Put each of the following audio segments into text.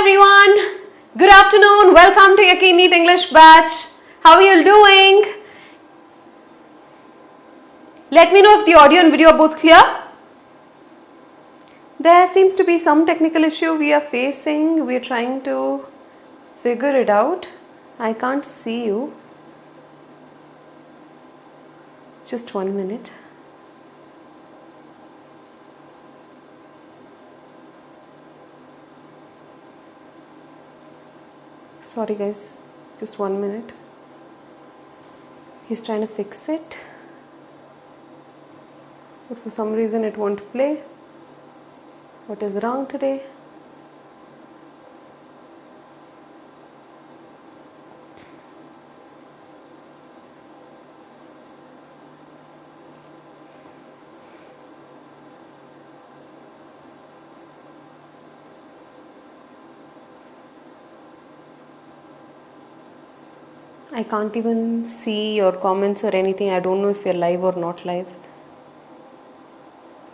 everyone. Good afternoon. Welcome to your Neet English batch. How are you doing? Let me know if the audio and video are both clear. There seems to be some technical issue we are facing. We are trying to figure it out. I can't see you. Just 1 minute. Sorry guys, just 1 minute. He's trying to fix it, but for some reason it won't play. What is wrong today? I can't even see your comments or anything. I don't know if you're live or not live.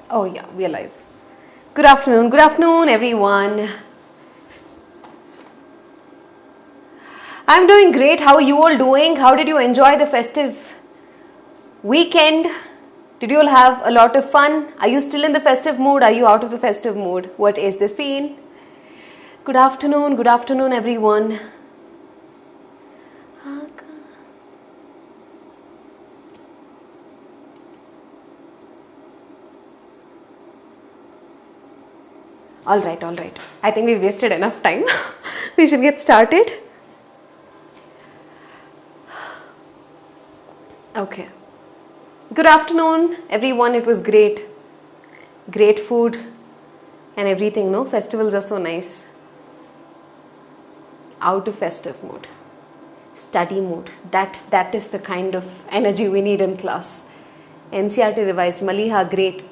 Oh yeah, we are live. Good afternoon everyone. I'm doing great. How are you all doing? How did you enjoy the festive weekend? Did you all have a lot of fun? Are you still in the festive mood? Are you out of the festive mood? What is the scene? Good afternoon everyone. All right. I think we wasted enough time. We should get started. Okay. Good afternoon, everyone. It was great. Great food and everything, no? Festivals are so nice. Out of festive mood. Study mood. That is the kind of energy we need in class. NCERT revised. Maliha, great.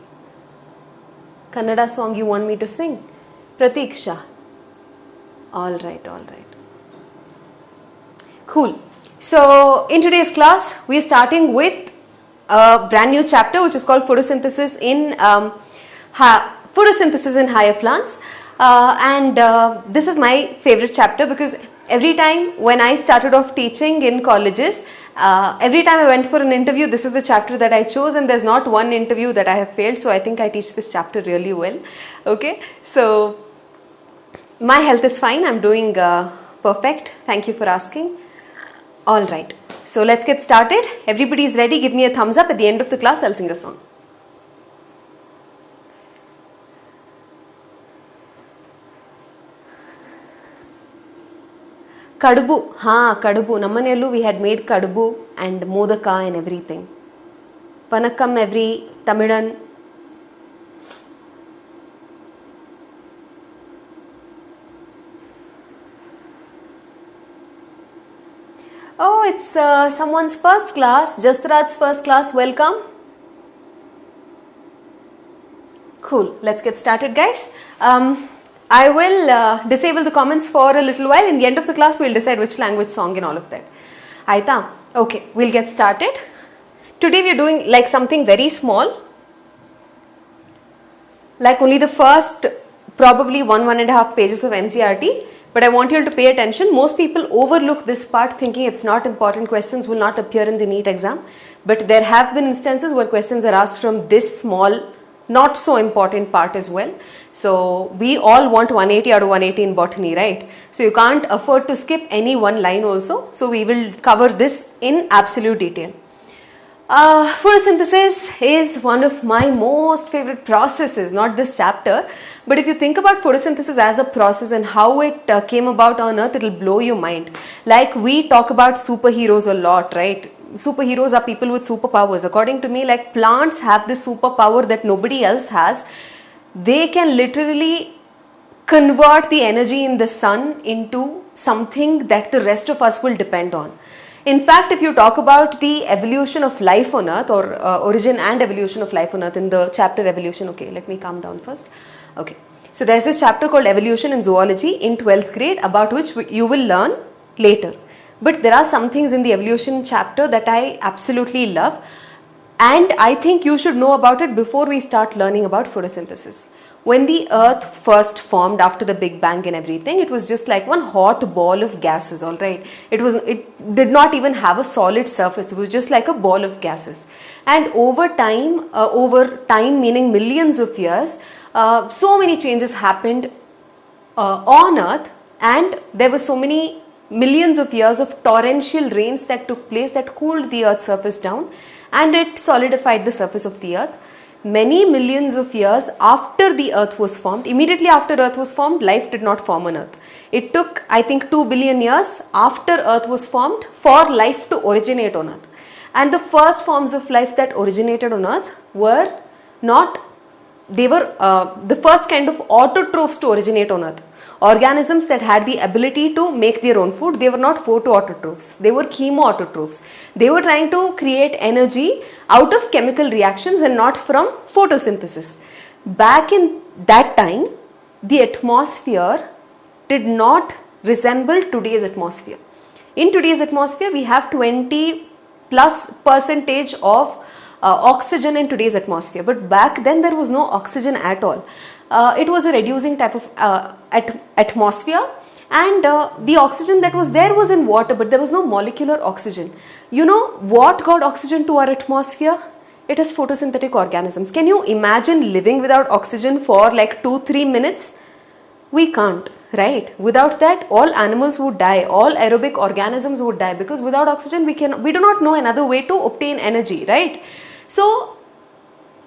Kannada song you want me to sing? Pratiksha. All right. Cool. So in today's class, we are starting with a brand new chapter which is called Photosynthesis in higher plants. This is my favorite chapter because every time when I started off teaching in colleges, every time I went for an interview, this is the chapter that I chose, and there's not one interview that I have failed. So I think I teach this chapter really well. Okay, so my health is fine. I'm doing perfect. Thank you for asking. All right, so let's get started. Everybody is ready. Give me a thumbs up. At the end of the class, I'll sing a song. Kadubu, kadubu. Nammanellu we had made kadubu and modaka and everything. Vanakkam every Tamilan. Oh, it's someone's first class. Jasraj's first class. Welcome. Cool. Let's get started, guys. I will disable the comments for a little while. In the end of the class, we'll decide which language, song and all of that. Aita? Okay, we'll get started. Today we're doing like something very small. Like only the first probably 1.5 pages of NCERT. But I want you all to pay attention. Most people overlook this part thinking it's not important. Questions will not appear in the NEET exam. But there have been instances where questions are asked from this small, not so important part as well. So we all want 180 out of 180 in botany, right? So you can't afford to skip any one line also. So we will cover this in absolute detail. Photosynthesis is one of my most favorite processes, not this chapter. But if you think about photosynthesis as a process and how it came about on earth, it will blow your mind. Like we talk about superheroes a lot, right? Superheroes are people with superpowers. According to me, like plants have this superpower that nobody else has. They can literally convert the energy in the sun into something that the rest of us will depend on. In fact, if you talk about the evolution of life on earth or origin and evolution of life on earth in the chapter evolution, okay, let me calm down first. Okay, so there's this chapter called evolution in zoology in 12th grade about which you will learn later. But there are some things in the evolution chapter that I absolutely love. And I think you should know about it before we start learning about photosynthesis. when the earth first formed after the Big Bang and everything, it was just like one hot ball of gases, all right. It did not even have a solid surface. It was just like a ball of gases. And over time meaning millions of years, so many changes happened on earth, and there were so many millions of years of torrential rains that took place that cooled the earth's surface down, and it solidified the surface of the earth. Many millions of years after the earth was formed, immediately after earth was formed, life did not form on earth. It took, I think, 2 billion years after earth was formed for life to originate on earth. And the first forms of life that originated on earth were the first kind of autotrophs to originate on earth. Organisms that had the ability to make their own food. They were not photoautotrophs, they were chemoautotrophs. They were trying to create energy out of chemical reactions and not from photosynthesis. Back in that time, the atmosphere did not resemble today's atmosphere. In today's atmosphere, we have 20+% of oxygen in today's atmosphere, but back then there was no oxygen at all. It was a reducing type of atmosphere, and the oxygen that was there was in water, but there was no molecular oxygen. You know what got oxygen to our atmosphere? It is photosynthetic organisms. Can you imagine living without oxygen for like 2-3 minutes? We can't, right? Without that, all animals would die, all aerobic organisms would die, because without oxygen we do not know another way to obtain energy, right? So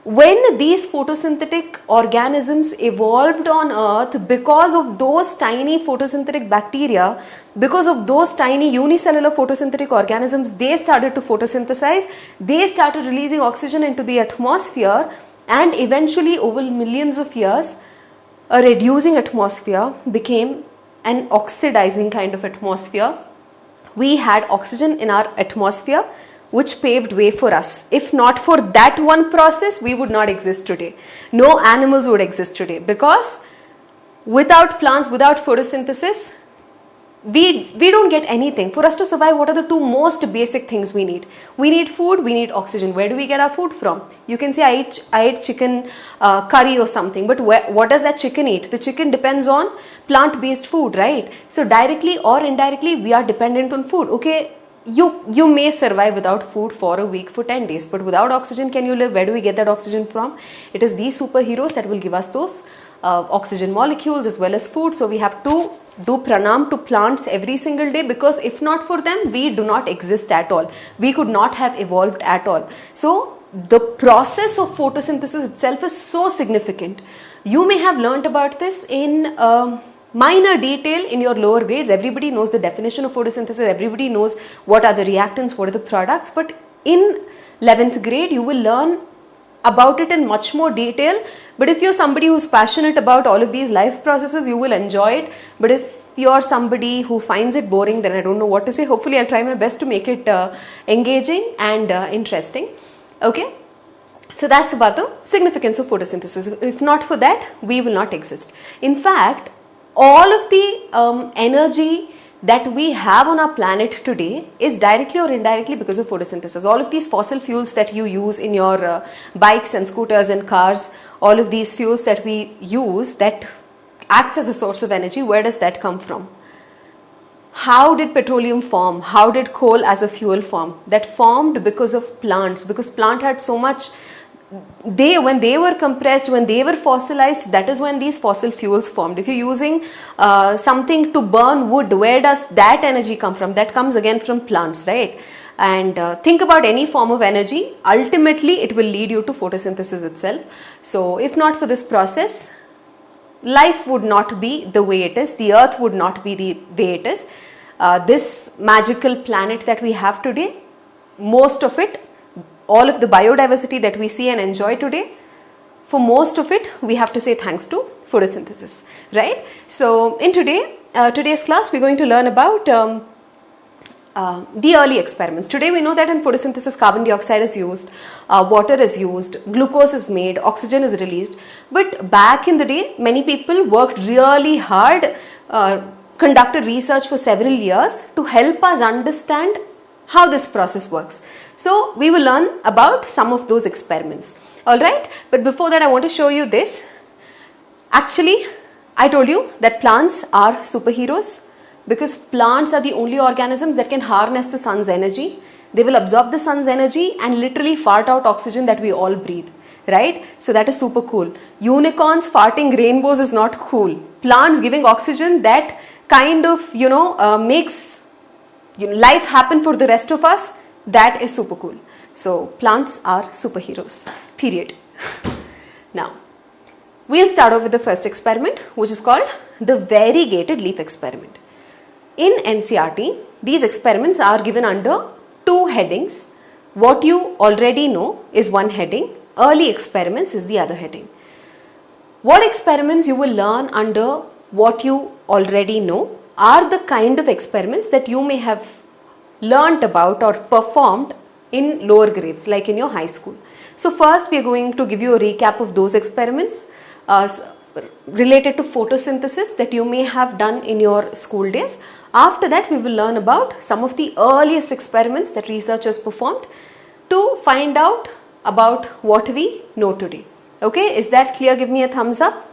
when these photosynthetic organisms evolved on earth, because of those tiny photosynthetic bacteria, because of those tiny unicellular photosynthetic organisms, they started to photosynthesize, they started releasing oxygen into the atmosphere, and eventually over millions of years, a reducing atmosphere became an oxidizing kind of atmosphere. We had oxygen in our atmosphere, which paved way for us. If not for that one process, we would not exist today. No animals would exist today, because without plants, without photosynthesis, we don't get anything. For us to survive, what are the two most basic things we need? We need food, we need oxygen. Where do we get our food from? You can say I ate chicken curry or something, but what does that chicken eat? The chicken depends on plant-based food, right? So directly or indirectly, we are dependent on food. Okay, you may survive without food for a week, for 10 days, but without oxygen, can you live? Where do we get that oxygen from? It is these superheroes that will give us those oxygen molecules as well as food. So we have to do pranam to plants every single day, because if not for them, we do not exist at all. We could not have evolved at all. So the process of photosynthesis itself is so significant. You may have learnt about this in minor detail in your lower grades. Everybody knows the definition of photosynthesis, everybody knows what are the reactants, what are the products, but in 11th grade you will learn about it in much more detail. But if you're somebody who's passionate about all of these life processes, you will enjoy it. But if you're somebody who finds it boring, then I don't know what to say. Hopefully I'll try my best to make it engaging and interesting. Okay, so that's about the significance of photosynthesis. If not for that, we will not exist. In fact, all of the energy that we have on our planet today is directly or indirectly because of photosynthesis. All of these fossil fuels that you use in your bikes and scooters and cars, all of these fuels that we use that acts as a source of energy, where does that come from? How did petroleum form? How did coal as a fuel form? That formed because of plants, because plant had so much. When they were compressed, when they were fossilized, that is when these fossil fuels formed. If you're using something to burn wood, where does that energy come from? That comes again from plants, right? And think about any form of energy, ultimately it will lead you to photosynthesis itself. So if not for this process, life would not be the way it is, the earth would not be the way it is. This magical planet that we have today, most of it, all of the biodiversity that we see and enjoy today, for most of it, we have to say thanks to photosynthesis, right? So in today's class, we're going to learn about the early experiments. Today we know that in photosynthesis, carbon dioxide is used, water is used, glucose is made, oxygen is released. But back in the day, many people worked really hard, conducted research for several years to help us understand how this process works. So we will learn about some of those experiments. Alright, but before that I want to show you this. Actually, I told you that plants are superheroes because plants are the only organisms that can harness the sun's energy. They will absorb the sun's energy and literally fart out oxygen that we all breathe, right? So that is super cool. Unicorns farting rainbows is not cool. Plants giving oxygen, that kind of, makes life happen for the rest of us, that is super cool. So plants are superheroes, period. Now, we'll start off with the first experiment, which is called the variegated leaf experiment. In NCERT, these experiments are given under two headings. What you already know is one heading, early experiments is the other heading. What experiments you will learn under what you already know are the kind of experiments that you may have learnt about or performed in lower grades, like in your high school. So first we are going to give you a recap of those experiments related to photosynthesis that you may have done in your school days. After that, we will learn about some of the earliest experiments that researchers performed to find out about what we know today. Okay, is that clear? Give me a thumbs up.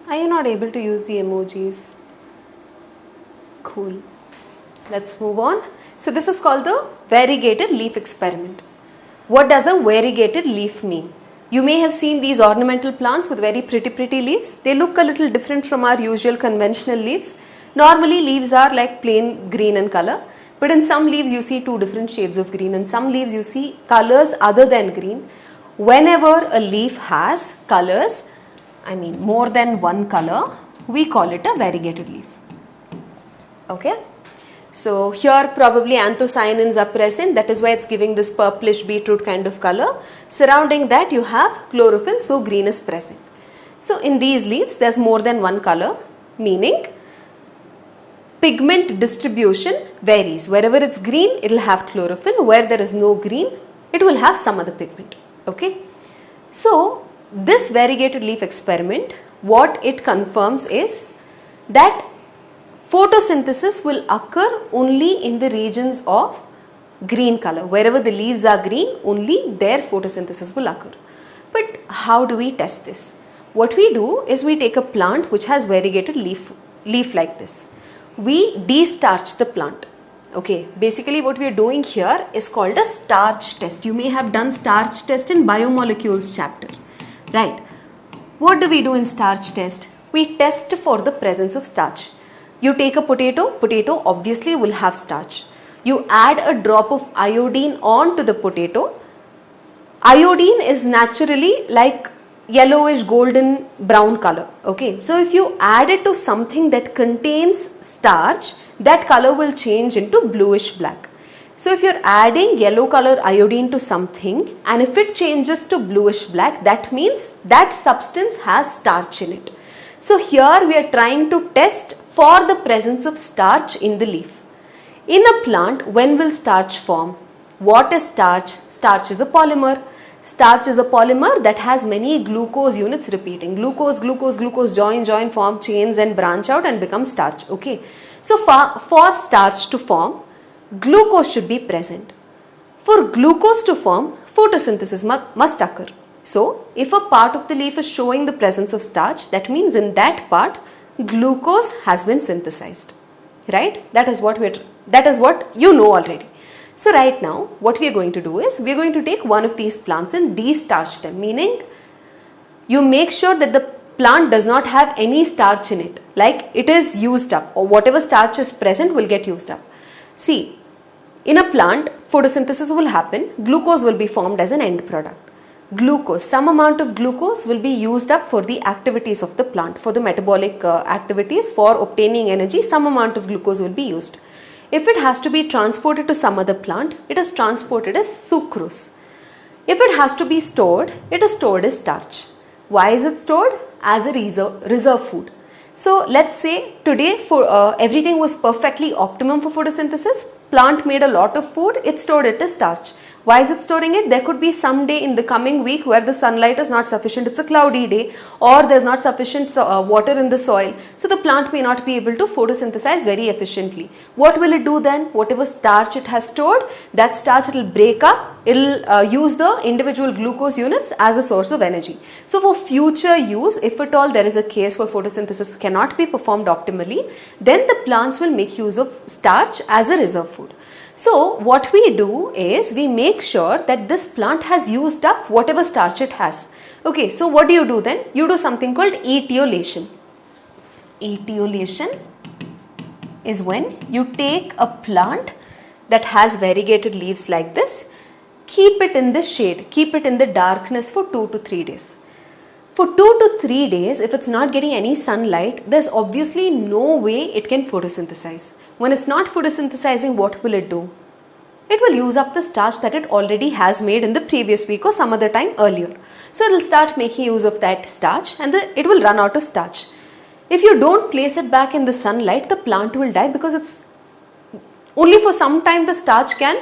Are you not able to use the emojis? Cool. Let's move on. So this is called the variegated leaf experiment. What does a variegated leaf mean? You may have seen these ornamental plants with very pretty leaves. They look a little different from our usual conventional leaves. Normally leaves are like plain green in color, but in some leaves you see two different shades of green. In some leaves you see colors other than green. Whenever a leaf has colors, more than one color, we call it a variegated leaf. Okay. So here probably anthocyanins are present, that is why it's giving this purplish beetroot kind of color. Surrounding that you have chlorophyll, so green is present. So in these leaves there's more than one color, meaning pigment distribution varies. Wherever it's green, it will have chlorophyll. Where there is no green, it will have some other pigment. Okay. So this variegated leaf experiment, what it confirms is that photosynthesis will occur only in the regions of green color. Wherever the leaves are green, only there photosynthesis will occur. But how do we test this? What we do is we take a plant which has variegated leaf like this. We de-starch the plant. Okay, basically what we are doing here is called a starch test. You may have done starch test in biomolecules chapter. Right. What do we do in starch test? We test for the presence of starch. You take a potato obviously will have starch. You add a drop of iodine onto the potato. Iodine is naturally like yellowish golden brown color. Okay, so if you add it to something that contains starch, that color will change into bluish black. So if you're adding yellow color iodine to something and if it changes to bluish black, that means that substance has starch in it. So here we are trying to test for the presence of starch in the leaf. In a plant, when will starch form? What is starch? Starch is a polymer. Starch is a polymer that has many glucose units repeating. Glucose, join, form chains and branch out and become starch. Okay. So for starch to form, glucose should be present. For glucose to form, photosynthesis must occur. So, if a part of the leaf is showing the presence of starch, that means in that part, glucose has been synthesized. Right? That is what you know already. So, right now, what we are going to do is, we are going to take one of these plants and de-starch them, meaning you make sure that the plant does not have any starch in it, like it is used up, or whatever starch is present will get used up. See, in a plant, photosynthesis will happen, glucose will be formed as an end product. Glucose, some amount of glucose will be used up for the activities of the plant, for the metabolic activities, for obtaining energy, some amount of glucose will be used. If it has to be transported to some other plant, it is transported as sucrose. If it has to be stored, it is stored as starch. Why is it stored? As a reserve food. So let's say today everything was perfectly optimum for photosynthesis. Plant made a lot of food, it stored it as starch. Why is it storing it? There could be some day in the coming week where the sunlight is not sufficient, it's a cloudy day, or there's not sufficient water in the soil. So the plant may not be able to photosynthesize very efficiently. What will it do then? Whatever starch it has stored, that starch it will break up, it will use the individual glucose units as a source of energy. So for future use, if at all there is a case where photosynthesis cannot be performed optimally, then the plants will make use of starch as a reserve food. So what we do is we make sure that this plant has used up whatever starch it has. Okay, so what do you do then? You do something called etiolation. Etiolation is when you take a plant that has variegated leaves like this, keep it in the shade, keep it in the darkness for 2 to 3 days. For 2 to 3 days, if it's not getting any sunlight, there's obviously no way it can photosynthesize. When it's not photosynthesizing, what will it do? It will use up the starch that it already has made in the previous week or some other time earlier. So it will start making use of that starch and it will run out of starch. If you don't place it back in the sunlight, the plant will die because it's only for some time the starch can,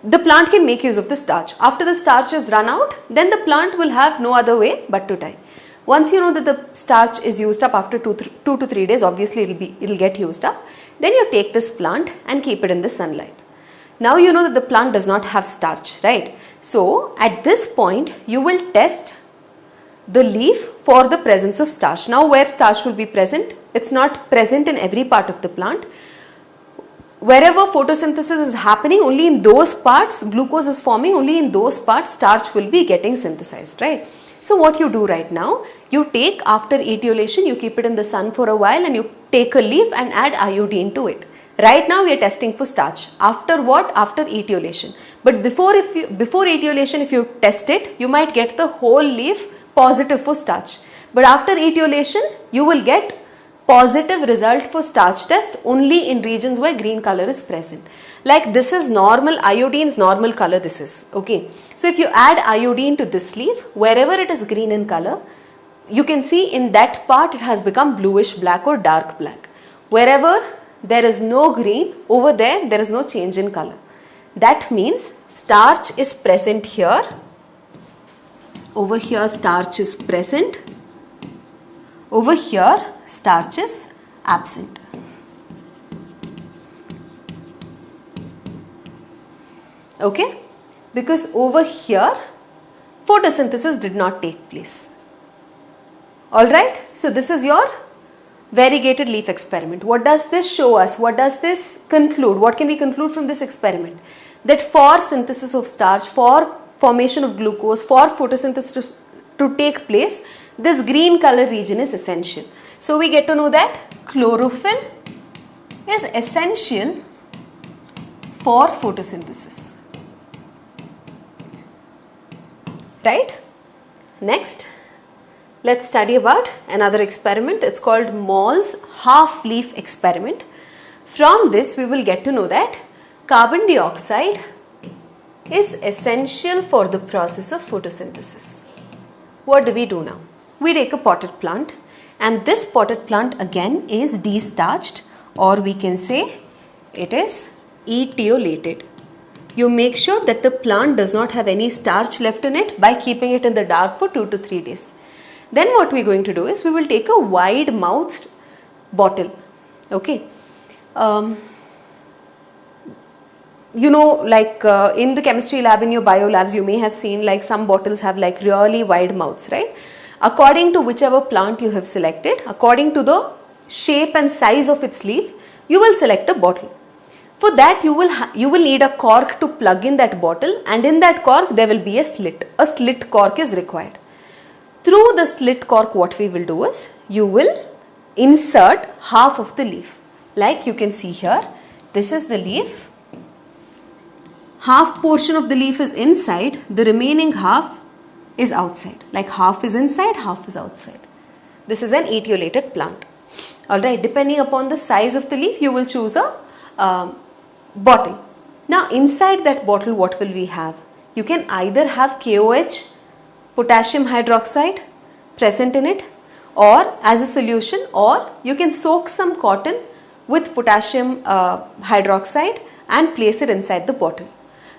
the plant can make use of the starch. After the starch is run out, then the plant will have no other way but to die. Once you know that the starch is used up after 2 to 3 days, obviously it will get used up. Then you take this plant and keep it in the sunlight. Now you know that the plant does not have starch, right? So at this point, you will test the leaf for the presence of starch. Now where starch will be present? It's not present in every part of the plant. Wherever photosynthesis is happening, only in those parts, glucose is forming, only in those parts starch will be getting synthesized, right? So what you do right now, you take after etiolation, you keep it in the sun for a while and you take a leaf and add iodine to it. Right now we are testing for starch. After what? After etiolation. But before etiolation, if you test it, you might get the whole leaf positive for starch. But after etiolation, you will get positive result for starch test only in regions where green color is present. Like this is normal, iodine's normal color this is, okay. So if you add iodine to this leaf, wherever it is green in color, you can see in that part it has become bluish black or dark black. Wherever there is no green, over there is no change in color. That means starch is present here, over here starch is present, over here starch is absent. Okay, because over here photosynthesis did not take place. Alright, so this is your variegated leaf experiment. What does this show us? What does this conclude? What can we conclude from this experiment? That for synthesis of starch, for formation of glucose, for photosynthesis to take place, this green color region is essential. So we get to know that chlorophyll is essential for photosynthesis. Right? Next, let's study about another experiment. It's called Moll's half leaf experiment. From this we will get to know that carbon dioxide is essential for the process of photosynthesis. What do we do now? We take a potted plant and this potted plant again is destarched, or we can say it is etiolated. You make sure that the plant does not have any starch left in it by keeping it in the dark for 2 to 3 days. Then what we are going to do is we will take a wide mouthed bottle. Okay. You know, like in the chemistry lab, in your bio labs, you may have seen like some bottles have like really wide mouths, right? According to whichever plant you have selected, according to the shape and size of its leaf, you will select a bottle. For that you will need a cork to plug in that bottle, and in that cork there will be a slit. A slit cork is required. Through the slit cork, what we will do is, you will insert half of the leaf. Like you can see here, this is the leaf. Half portion of the leaf is inside, the remaining half is outside. Like half is inside, half is outside. This is an etiolated plant. Alright, depending upon the size of the leaf, you will choose a bottle. Now inside that bottle, what will we have? You can either have KOH, potassium hydroxide present in it, or as a solution, or you can soak some cotton with potassium hydroxide and place it inside the bottle.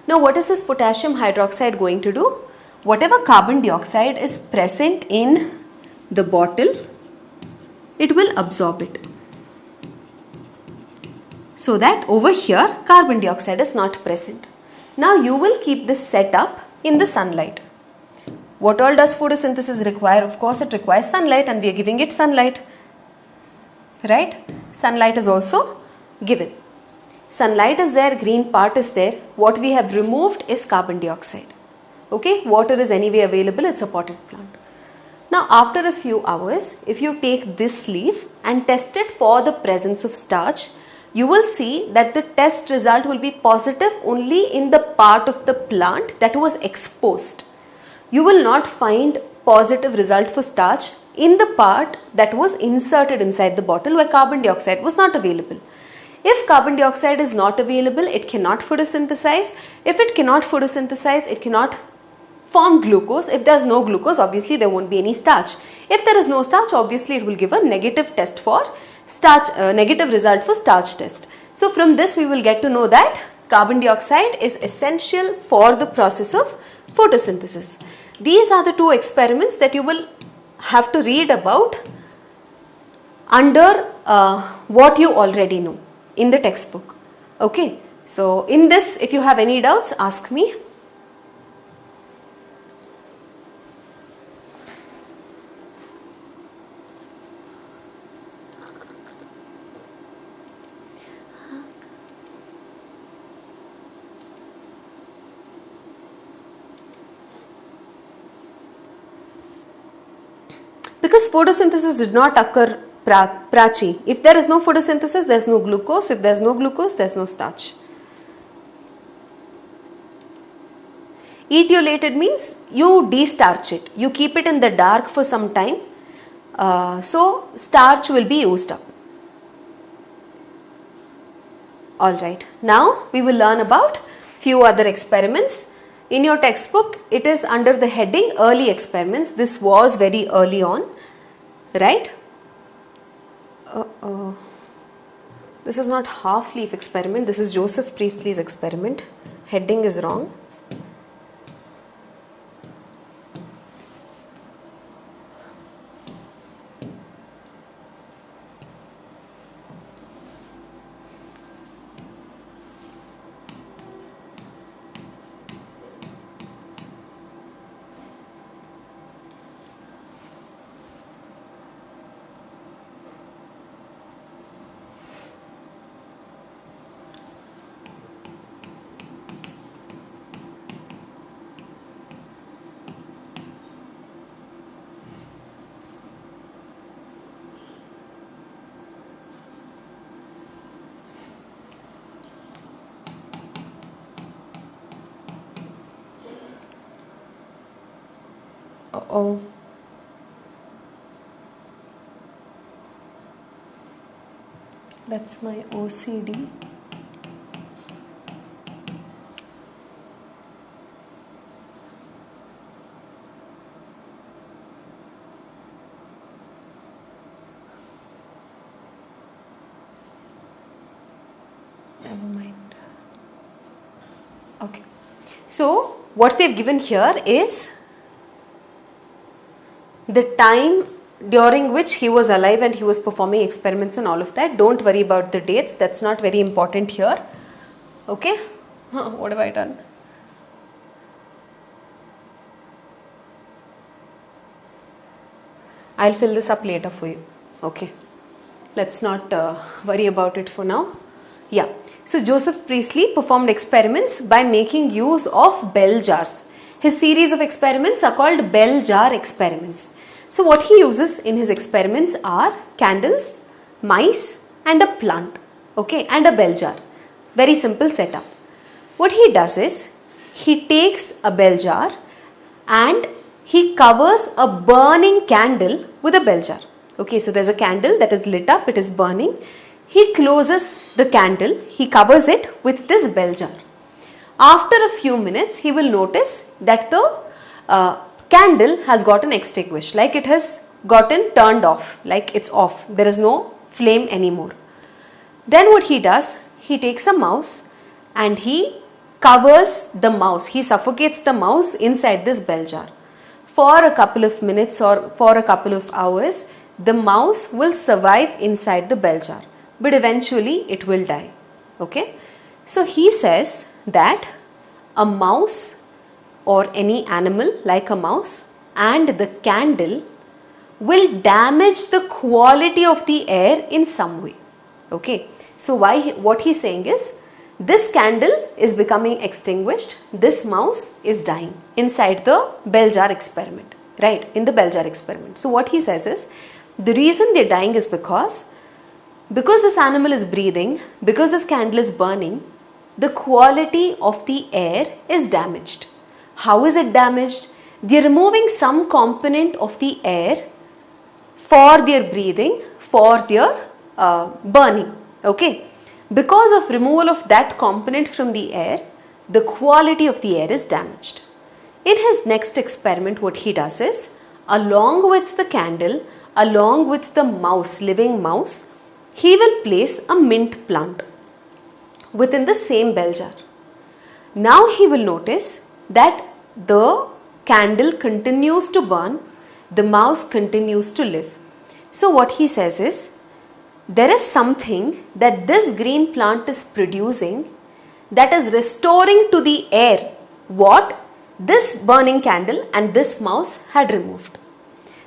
Now what is this potassium hydroxide going to do? Whatever carbon dioxide is present in the bottle, it will absorb it. So that over here carbon dioxide is not present. Now you will keep this set up in the sunlight. What all does photosynthesis require? Of course it requires sunlight, and we are giving it sunlight. Right? Sunlight is also given. Sunlight is there, green part is there. What we have removed is carbon dioxide. Okay, water is anyway available, it's a potted plant. Now after a few hours, if you take this leaf and test it for the presence of starch, you will see that the test result will be positive only in the part of the plant that was exposed. You will not find positive result for starch in the part that was inserted inside the bottle where carbon dioxide was not available. If carbon dioxide is not available, it cannot photosynthesize. If it cannot photosynthesize, it cannot form glucose. If there is no glucose, obviously there won't be any starch. If there is no starch, obviously it will give a negative test for starch, negative result for starch test. So from this we will get to know that carbon dioxide is essential for the process of photosynthesis. These are the two experiments that you will have to read about under what you already know in the textbook. Okay, so in this, if you have any doubts, ask me. Because photosynthesis did not occur Prachi. If there is no photosynthesis, there is no glucose. If there is no glucose, there is no starch. Etiolated means you destarch it. You keep it in the dark for some time. So starch will be used up. Alright. Now we will learn about few other experiments. In your textbook, it is under the heading early experiments. This was very early on. Right? This is not half leaf experiment. This is Joseph Priestley's experiment. Heading is wrong. Uh-oh. That's my OCD. Never mind. Okay. So, what they've given here is the time during which he was alive and he was performing experiments and all of that. Don't worry about the dates. That's not very important here. Okay. What have I done? I'll fill this up later for you. Okay. Let's not worry about it for now. Yeah. So Joseph Priestley performed experiments by making use of bell jars. His series of experiments are called bell jar experiments. So what he uses in his experiments are candles, mice and a plant, okay, and a bell jar. Very simple setup. What he does is, he takes a bell jar and he covers a burning candle with a bell jar. Okay, so there's a candle that is lit up, it is burning. He closes the candle, he covers it with this bell jar. After a few minutes, he will notice that the candle has gotten extinguished, like it has gotten turned off, like it's off. There is no flame anymore. Then what he does, he takes a mouse and he covers the mouse. He suffocates the mouse inside this bell jar. For a couple of minutes or for a couple of hours, the mouse will survive inside the bell jar, but eventually it will die. Okay. So he says that a mouse or any animal like a mouse and the candle will damage the quality of the air in some way. Okay. So what he's saying is, this candle is becoming extinguished, this mouse is dying inside the bell jar experiment, right, in the bell jar experiment. So what he says is, the reason they're dying is because this animal is breathing, because this candle is burning, the quality of the air is damaged. How is it damaged? They're removing some component of the air for their breathing, for their burning. Okay. Because of removal of that component from the air, the quality of the air is damaged. In his next experiment, what he does is, along with the candle, along with the mouse, living mouse, he will place a mint plant within the same bell jar. Now he will notice that the candle continues to burn, the mouse continues to live. So what he says is, there is something that this green plant is producing that is restoring to the air what this burning candle and this mouse had removed.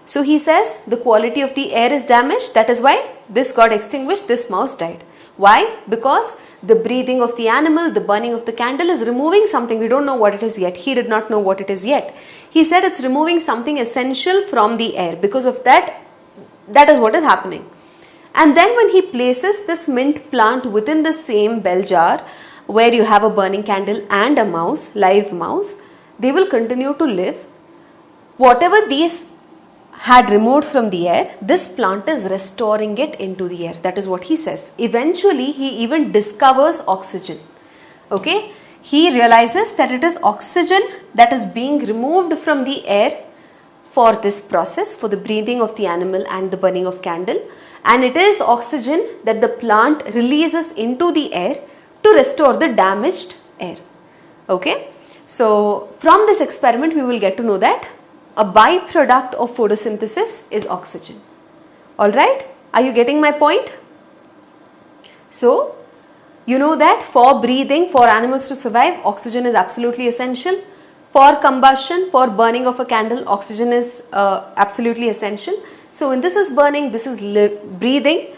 So he says the quality of the air is damaged, that is why this got extinguished, this mouse died. Why? Because the breathing of the animal, the burning of the candle is removing something, we don't know what it is yet, he did not know what it is yet. He said it's removing something essential from the air, because of that, that is what is happening. And then when he places this mint plant within the same bell jar where you have a burning candle and a mouse, live mouse, they will continue to live. Whatever these had removed from the air, this plant is restoring it into the air. That is what he says. Eventually, he even discovers oxygen. Okay, he realizes that it is oxygen that is being removed from the air for this process, for the breathing of the animal and the burning of candle. And it is oxygen that the plant releases into the air to restore the damaged air. Okay. So from this experiment we will get to know that a byproduct of photosynthesis is oxygen. Alright. Are you getting my point? So you know that for breathing, for animals to survive, oxygen is absolutely essential. For combustion, for burning of a candle, oxygen is absolutely essential. So when this is burning, this is breathing,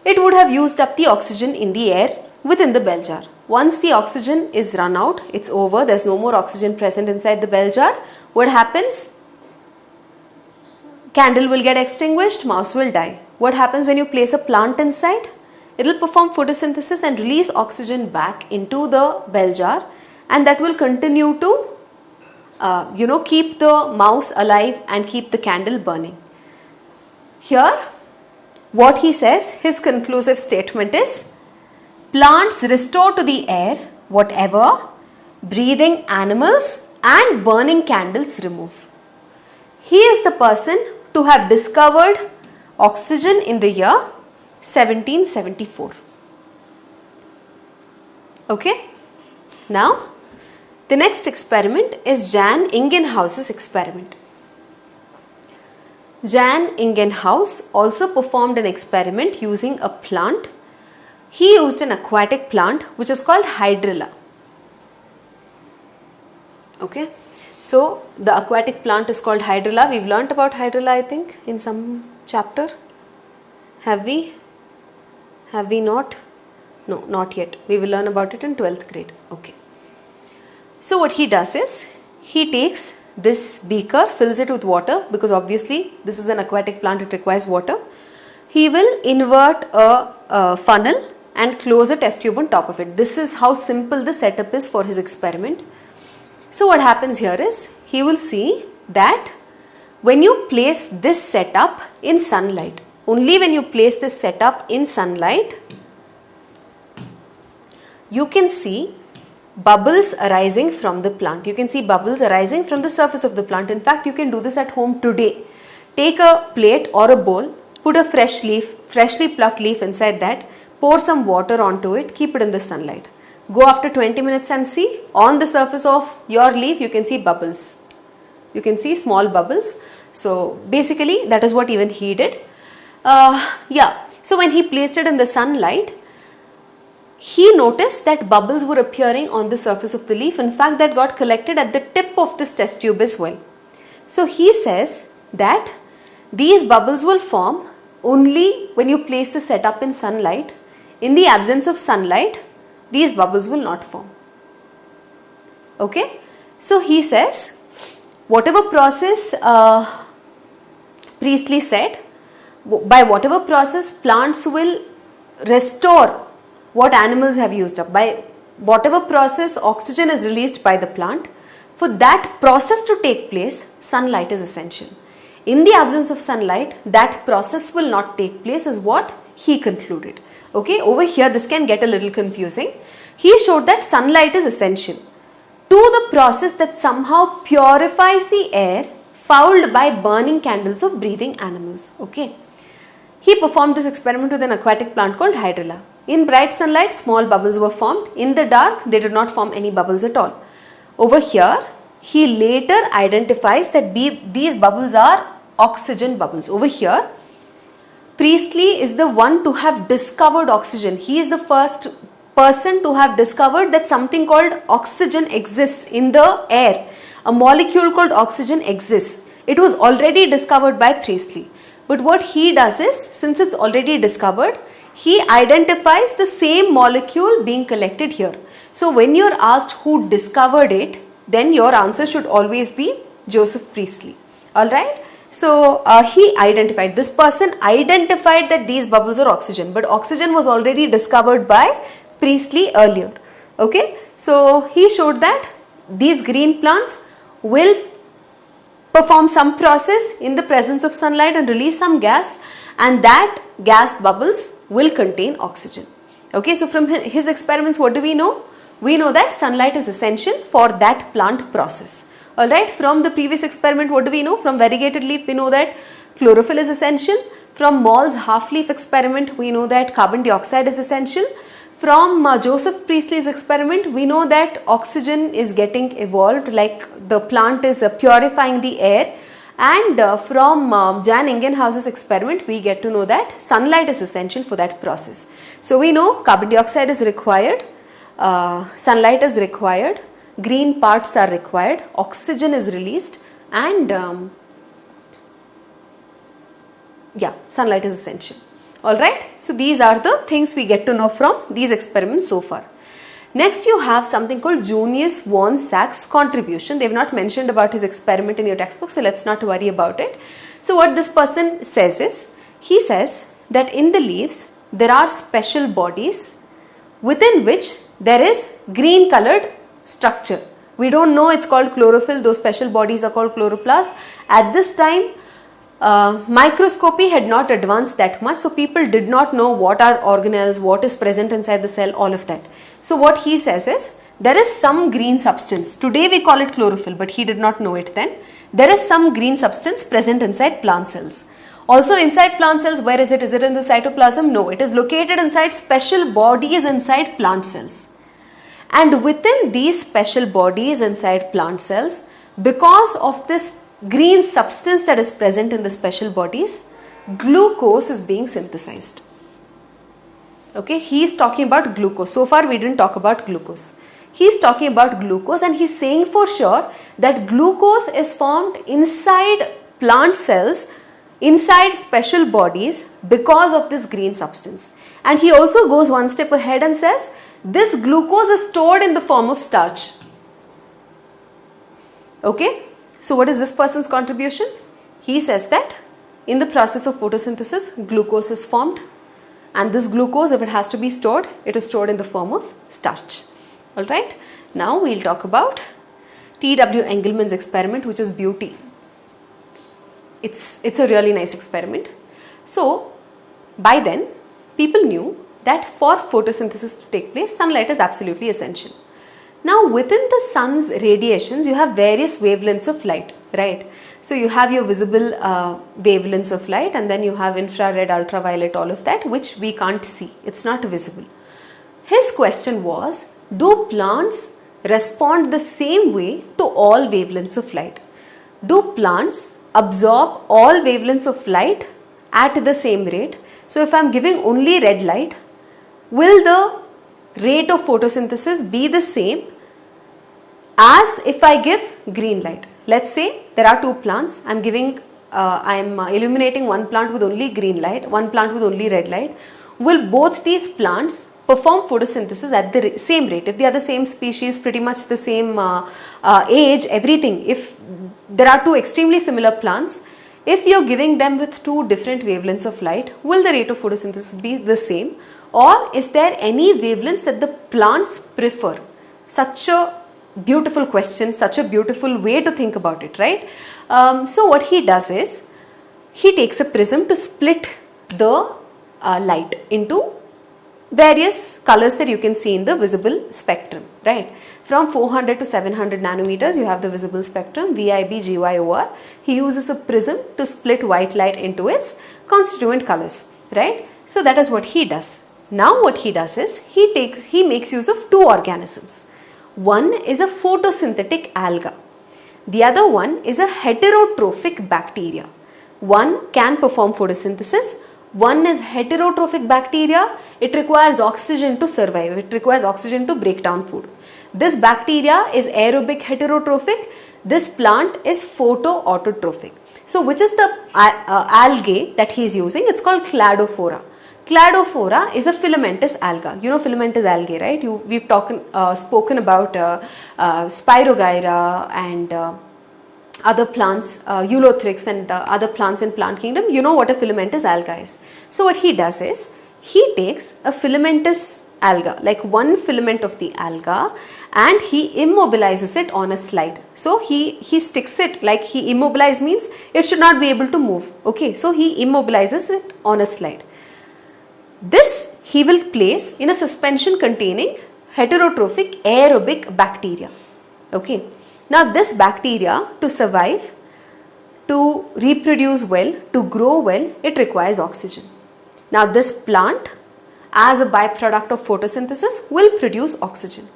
it would have used up the oxygen in the air within the bell jar. Once the oxygen is run out, it's over, there's no more oxygen present inside the bell jar. What happens? Candle will get extinguished, mouse will die. What happens when you place a plant inside? It will perform photosynthesis and release oxygen back into the bell jar, and that will continue to keep the mouse alive and keep the candle burning. Here, what he says, his conclusive statement is, plants restore to the air whatever breathing animals and burning candles remove. He is the person to have discovered oxygen in the year 1774. Okay. Now, the next experiment is Jan Ingenhousz's experiment. Jan Ingenhousz also performed an experiment using a plant. He used an aquatic plant which is called hydrilla. Okay. So the aquatic plant is called hydrilla. We've learnt about hydrilla, I think, in some chapter. Have we? Have we not? No, not yet. We will learn about it in 12th grade. Okay. So what he does is, he takes this beaker, fills it with water, because obviously this is an aquatic plant, it requires water. He will invert a funnel and close a test tube on top of it. This is how simple the setup is for his experiment. So what happens here is, he will see that when you place this setup in sunlight, only when you place this setup in sunlight, you can see bubbles arising from the plant. You can see bubbles arising from the surface of the plant. In fact, you can do this at home today. Take a plate or a bowl, put a fresh leaf, freshly plucked leaf inside that, pour some water onto it, keep it in the sunlight. Go after 20 minutes and see, on the surface of your leaf you can see bubbles. You can see small bubbles. So basically that is what even he did. So when he placed it in the sunlight, he noticed that bubbles were appearing on the surface of the leaf. In fact, that got collected at the tip of this test tube as well. So he says that these bubbles will form only when you place the setup in sunlight. In the absence of sunlight, these bubbles will not form. Okay. So he says, whatever process Priestley said, by whatever process plants will restore what animals have used up, by whatever process oxygen is released by the plant, for that process to take place, sunlight is essential. In the absence of sunlight, that process will not take place, is what he concluded. Okay, over here this can get a little confusing. He showed that sunlight is essential to the process that somehow purifies the air fouled by burning candles of breathing animals. Okay. He performed this experiment with an aquatic plant called Hydrilla. In bright sunlight, small bubbles were formed. In the dark, they did not form any bubbles at all. Over here, he later identifies that these bubbles are oxygen bubbles. Over here, Priestley is the one to have discovered oxygen. He is the first person to have discovered that something called oxygen exists in the air. A molecule called oxygen exists. It was already discovered by Priestley. But what he does is, since it's already discovered, he identifies the same molecule being collected here. So when you're asked who discovered it, then your answer should always be Joseph Priestley. Alright. So this person identified that these bubbles are oxygen, but oxygen was already discovered by Priestley earlier. Okay. So he showed that these green plants will perform some process in the presence of sunlight and release some gas, and that gas bubbles will contain oxygen. Okay, so from his experiments, what do we know? We know that sunlight is essential for that plant process. Alright, from the previous experiment, what do we know? From variegated leaf, we know that chlorophyll is essential. From Moll's half-leaf experiment, we know that carbon dioxide is essential. From Joseph Priestley's experiment, we know that oxygen is getting evolved, like the plant is purifying the air. And from Jan Ingenhousz's experiment, we get to know that sunlight is essential for that process. So we know carbon dioxide is required, sunlight is required, green parts are required, oxygen is released, and sunlight is essential. Alright, so these are the things we get to know from these experiments so far. Next, you have something called Junius von Sachs contribution. They have not mentioned about his experiment in your textbook, so let's not worry about it. So what this person says is, he says that in the leaves there are special bodies within which there is green colored structure. We don't know it's called chlorophyll, those special bodies are called chloroplasts. At this time, microscopy had not advanced that much, so people did not know what are organelles, what is present inside the cell, all of that. So what he says is, there is some green substance. Today we call it chlorophyll, but he did not know it then. There is some green substance present inside plant cells. Also inside plant cells, where is it? Is it in the cytoplasm? No, it is located inside special bodies inside plant cells. And within these special bodies inside plant cells, because of this green substance that is present in the special bodies, glucose is being synthesized. Okay, he is talking about glucose. So far we didn't talk about glucose. He is talking about glucose, and he is saying for sure that glucose is formed inside plant cells, inside special bodies, because of this green substance. And he also goes one step ahead and says this glucose is stored in the form of starch. Okay, so what is this person's contribution? He says that in the process of photosynthesis, glucose is formed, and this glucose, if it has to be stored, it is stored in the form of starch. Alright, now we'll talk about T.W. Engelmann's experiment, which is beauty. It's a really nice experiment. So by then, people knew that for photosynthesis to take place, sunlight is absolutely essential. Now within the sun's radiations, you have various wavelengths of light, right? So you have your visible wavelengths of light, and then you have infrared, ultraviolet, all of that, which we can't see. It's not visible. His question was, do plants respond the same way to all wavelengths of light? Do plants absorb all wavelengths of light at the same rate? So if I am giving only red light, will the rate of photosynthesis be the same as if I give green light? Let's say there are two plants. I am illuminating one plant with only green light, one plant with only red light. Will both these plants perform photosynthesis at the same rate? If they are the same species, pretty much the same age, everything. If there are two extremely similar plants, if you are giving them with two different wavelengths of light, will the rate of photosynthesis be the same? Or is there any wavelengths that the plants prefer? Such a beautiful question, such a beautiful way to think about it, right? So what he does is, he takes a prism to split the light into various colors that you can see in the visible spectrum, right? From 400 to 700 nanometers, you have the visible spectrum, VIB, GYOR. He uses a prism to split white light into its constituent colors, right? So that is what he does. Now what he does is, he makes use of two organisms. One is a photosynthetic alga. The other one is a heterotrophic bacteria. One can perform photosynthesis. One is heterotrophic bacteria. It requires oxygen to survive. It requires oxygen to break down food. This bacteria is aerobic heterotrophic. This plant is photoautotrophic. So which is the algae that he is using? It's called Cladophora. Cladophora is a filamentous alga. You know filamentous algae, right? We've spoken about Spirogyra and other plants, Eulothrix and other plants in plant kingdom. You know what a filamentous alga is. So what he does is, he takes a filamentous alga, like one filament of the alga, and he immobilizes it on a slide. So he sticks it, like he immobilize means it should not be able to move. Okay, so he immobilizes it on a slide. This he will place in a suspension containing heterotrophic aerobic bacteria. Okay. Now this bacteria, to survive, to reproduce well, to grow well, it requires oxygen. Now this plant, as a byproduct of photosynthesis, will produce oxygen.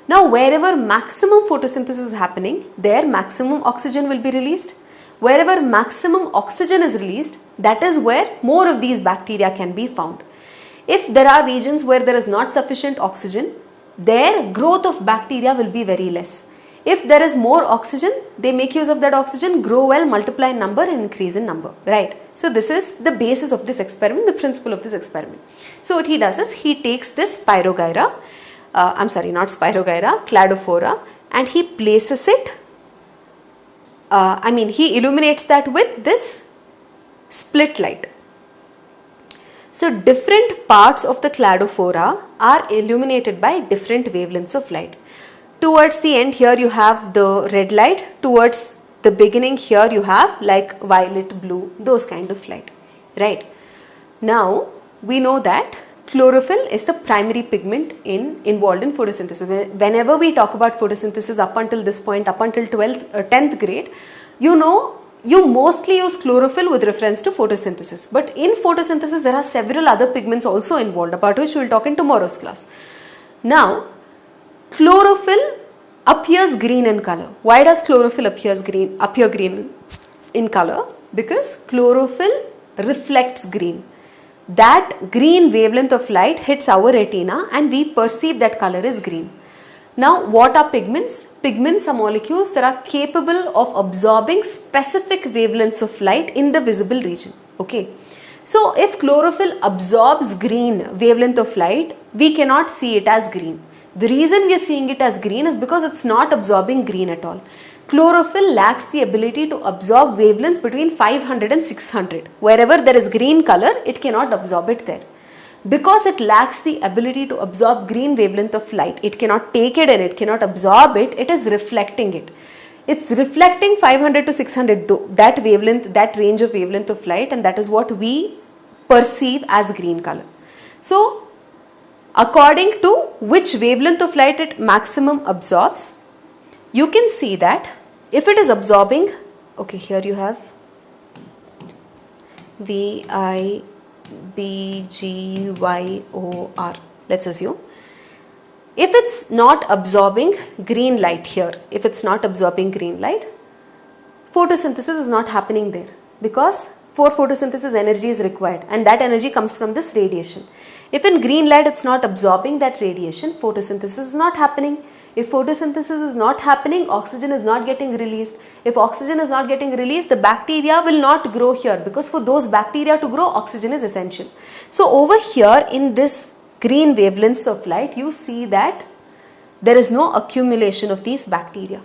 Now wherever maximum photosynthesis is happening, there maximum oxygen will be released. Wherever maximum oxygen is released, that is where more of these bacteria can be found. If there are regions where there is not sufficient oxygen, their growth of bacteria will be very less. If there is more oxygen, they make use of that oxygen, grow well, multiply in number and increase in number, right? So this is the basis of this experiment, the principle of this experiment. So what he does is, he takes this Cladophora, and he places it, he illuminates that with this split light. So different parts of the Cladophora are illuminated by different wavelengths of light. Towards the end here you have the red light, towards the beginning here you have like violet, blue, those kind of light, right? Now we know that chlorophyll is the primary pigment involved in photosynthesis. Whenever we talk about photosynthesis up until this point, up until 10th grade, you know, you mostly use chlorophyll with reference to photosynthesis. But in photosynthesis there are several other pigments also involved, about which we will talk in tomorrow's class. Now chlorophyll appears green in color. Why does chlorophyll appear green in color? Because chlorophyll reflects green. That green wavelength of light hits our retina and we perceive that color is green. Now what are pigments? Pigments are molecules that are capable of absorbing specific wavelengths of light in the visible region. Okay. So if chlorophyll absorbs green wavelength of light, we cannot see it as green. The reason we are seeing it as green is because it's not absorbing green at all. Chlorophyll lacks the ability to absorb wavelengths between 500 and 600. Wherever there is green color, it cannot absorb it there. Because it lacks the ability to absorb green wavelength of light, it cannot take it and it cannot absorb it, it is reflecting it. It's reflecting 500 to 600, that wavelength, that range of wavelength of light, and that is what we perceive as green color. So, according to which wavelength of light it maximum absorbs, you can see that if it is absorbing, okay, here you have VIBGYOR, let's assume. If it's not absorbing green light here, if it's not absorbing green light, photosynthesis is not happening there, because for photosynthesis energy is required and that energy comes from this radiation. If in green light it's not absorbing that radiation, photosynthesis is not happening. If photosynthesis is not happening, oxygen is not getting released. If oxygen is not getting released, the bacteria will not grow here, because for those bacteria to grow, oxygen is essential. So over here in this green wavelengths of light, you see that there is no accumulation of these bacteria.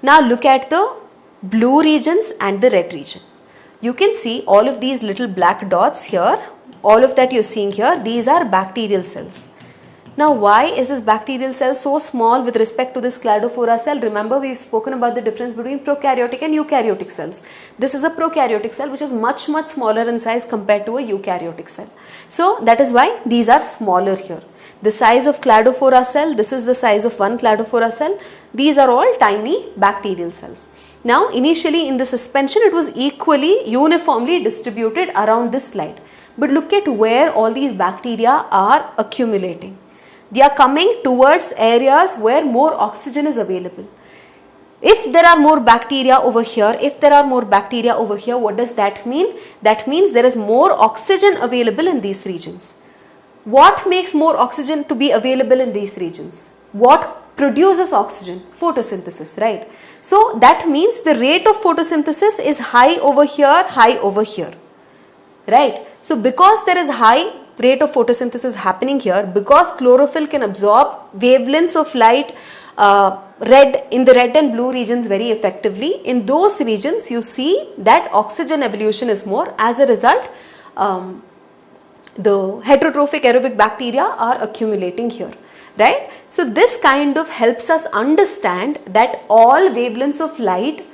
Now look at the blue regions and the red region. You can see all of these little black dots here, all of that you're seeing here, these are bacterial cells. Now why is this bacterial cell so small with respect to this cladophora cell? Remember, we've spoken about the difference between prokaryotic and eukaryotic cells. This is a prokaryotic cell which is much smaller in size compared to a eukaryotic cell. So that is why these are smaller here. The size of cladophora cell, this is the size of one cladophora cell. These are all tiny bacterial cells. Now initially in the suspension it was equally uniformly distributed around this slide. But look at where all these bacteria are accumulating. They are coming towards areas where more oxygen is available. If there are more bacteria over here, what does that mean? That means there is more oxygen available in these regions. What makes more oxygen to be available in these regions? What produces oxygen? Photosynthesis, right? So that means the rate of photosynthesis is high over here, right? So because there is high rate of photosynthesis happening here, because chlorophyll can absorb wavelengths of light in the red and blue regions very effectively, in those regions you see that oxygen evolution is more. As a result, the heterotrophic aerobic bacteria are accumulating here, right? So this kind of helps us understand that all wavelengths of light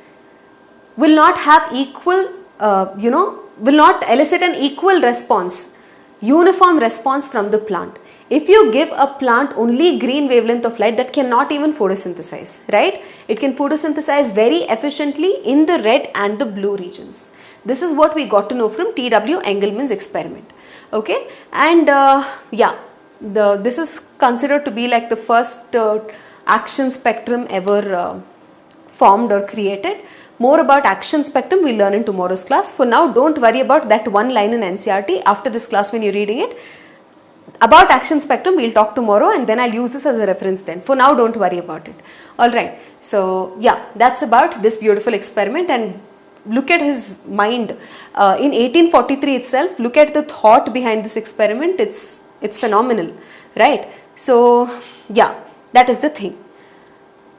will not have equal, will not elicit an equal response, uniform response from the plant. If you give a plant only green wavelength of light, that cannot even photosynthesize, right? It can photosynthesize very efficiently in the red and the blue regions. This is what we got to know from T.W. Engelmann's experiment. Okay, and this is considered to be like the first action spectrum ever formed or created. More about action spectrum we'll learn in tomorrow's class. For now, don't worry about that one line in NCERT. After this class, when you're reading it, about action spectrum we'll talk tomorrow, and then I'll use this as a reference then. For now, don't worry about it. Alright, so yeah, that's about this beautiful experiment, and look at his mind. In 1843 itself, look at the thought behind this experiment. It's phenomenal, right? So yeah, that is the thing.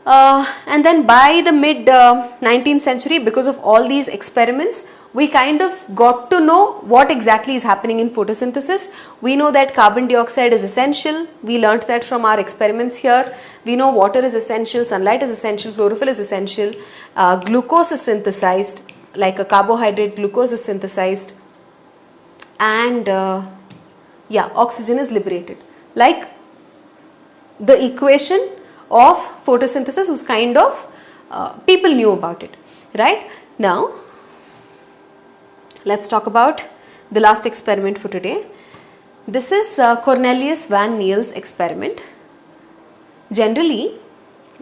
And then by the mid 19th century, because of all these experiments, we kind of got to know what exactly is happening in photosynthesis. We know that carbon dioxide is essential. We learnt that from our experiments here. We know water is essential, sunlight is essential, chlorophyll is essential, glucose is synthesized, like a carbohydrate, glucose is synthesized, and oxygen is liberated. Like the equation of photosynthesis was kind of, people knew about it, right? Now, let's talk about the last experiment for today. This is Cornelius van Niel's experiment. Generally,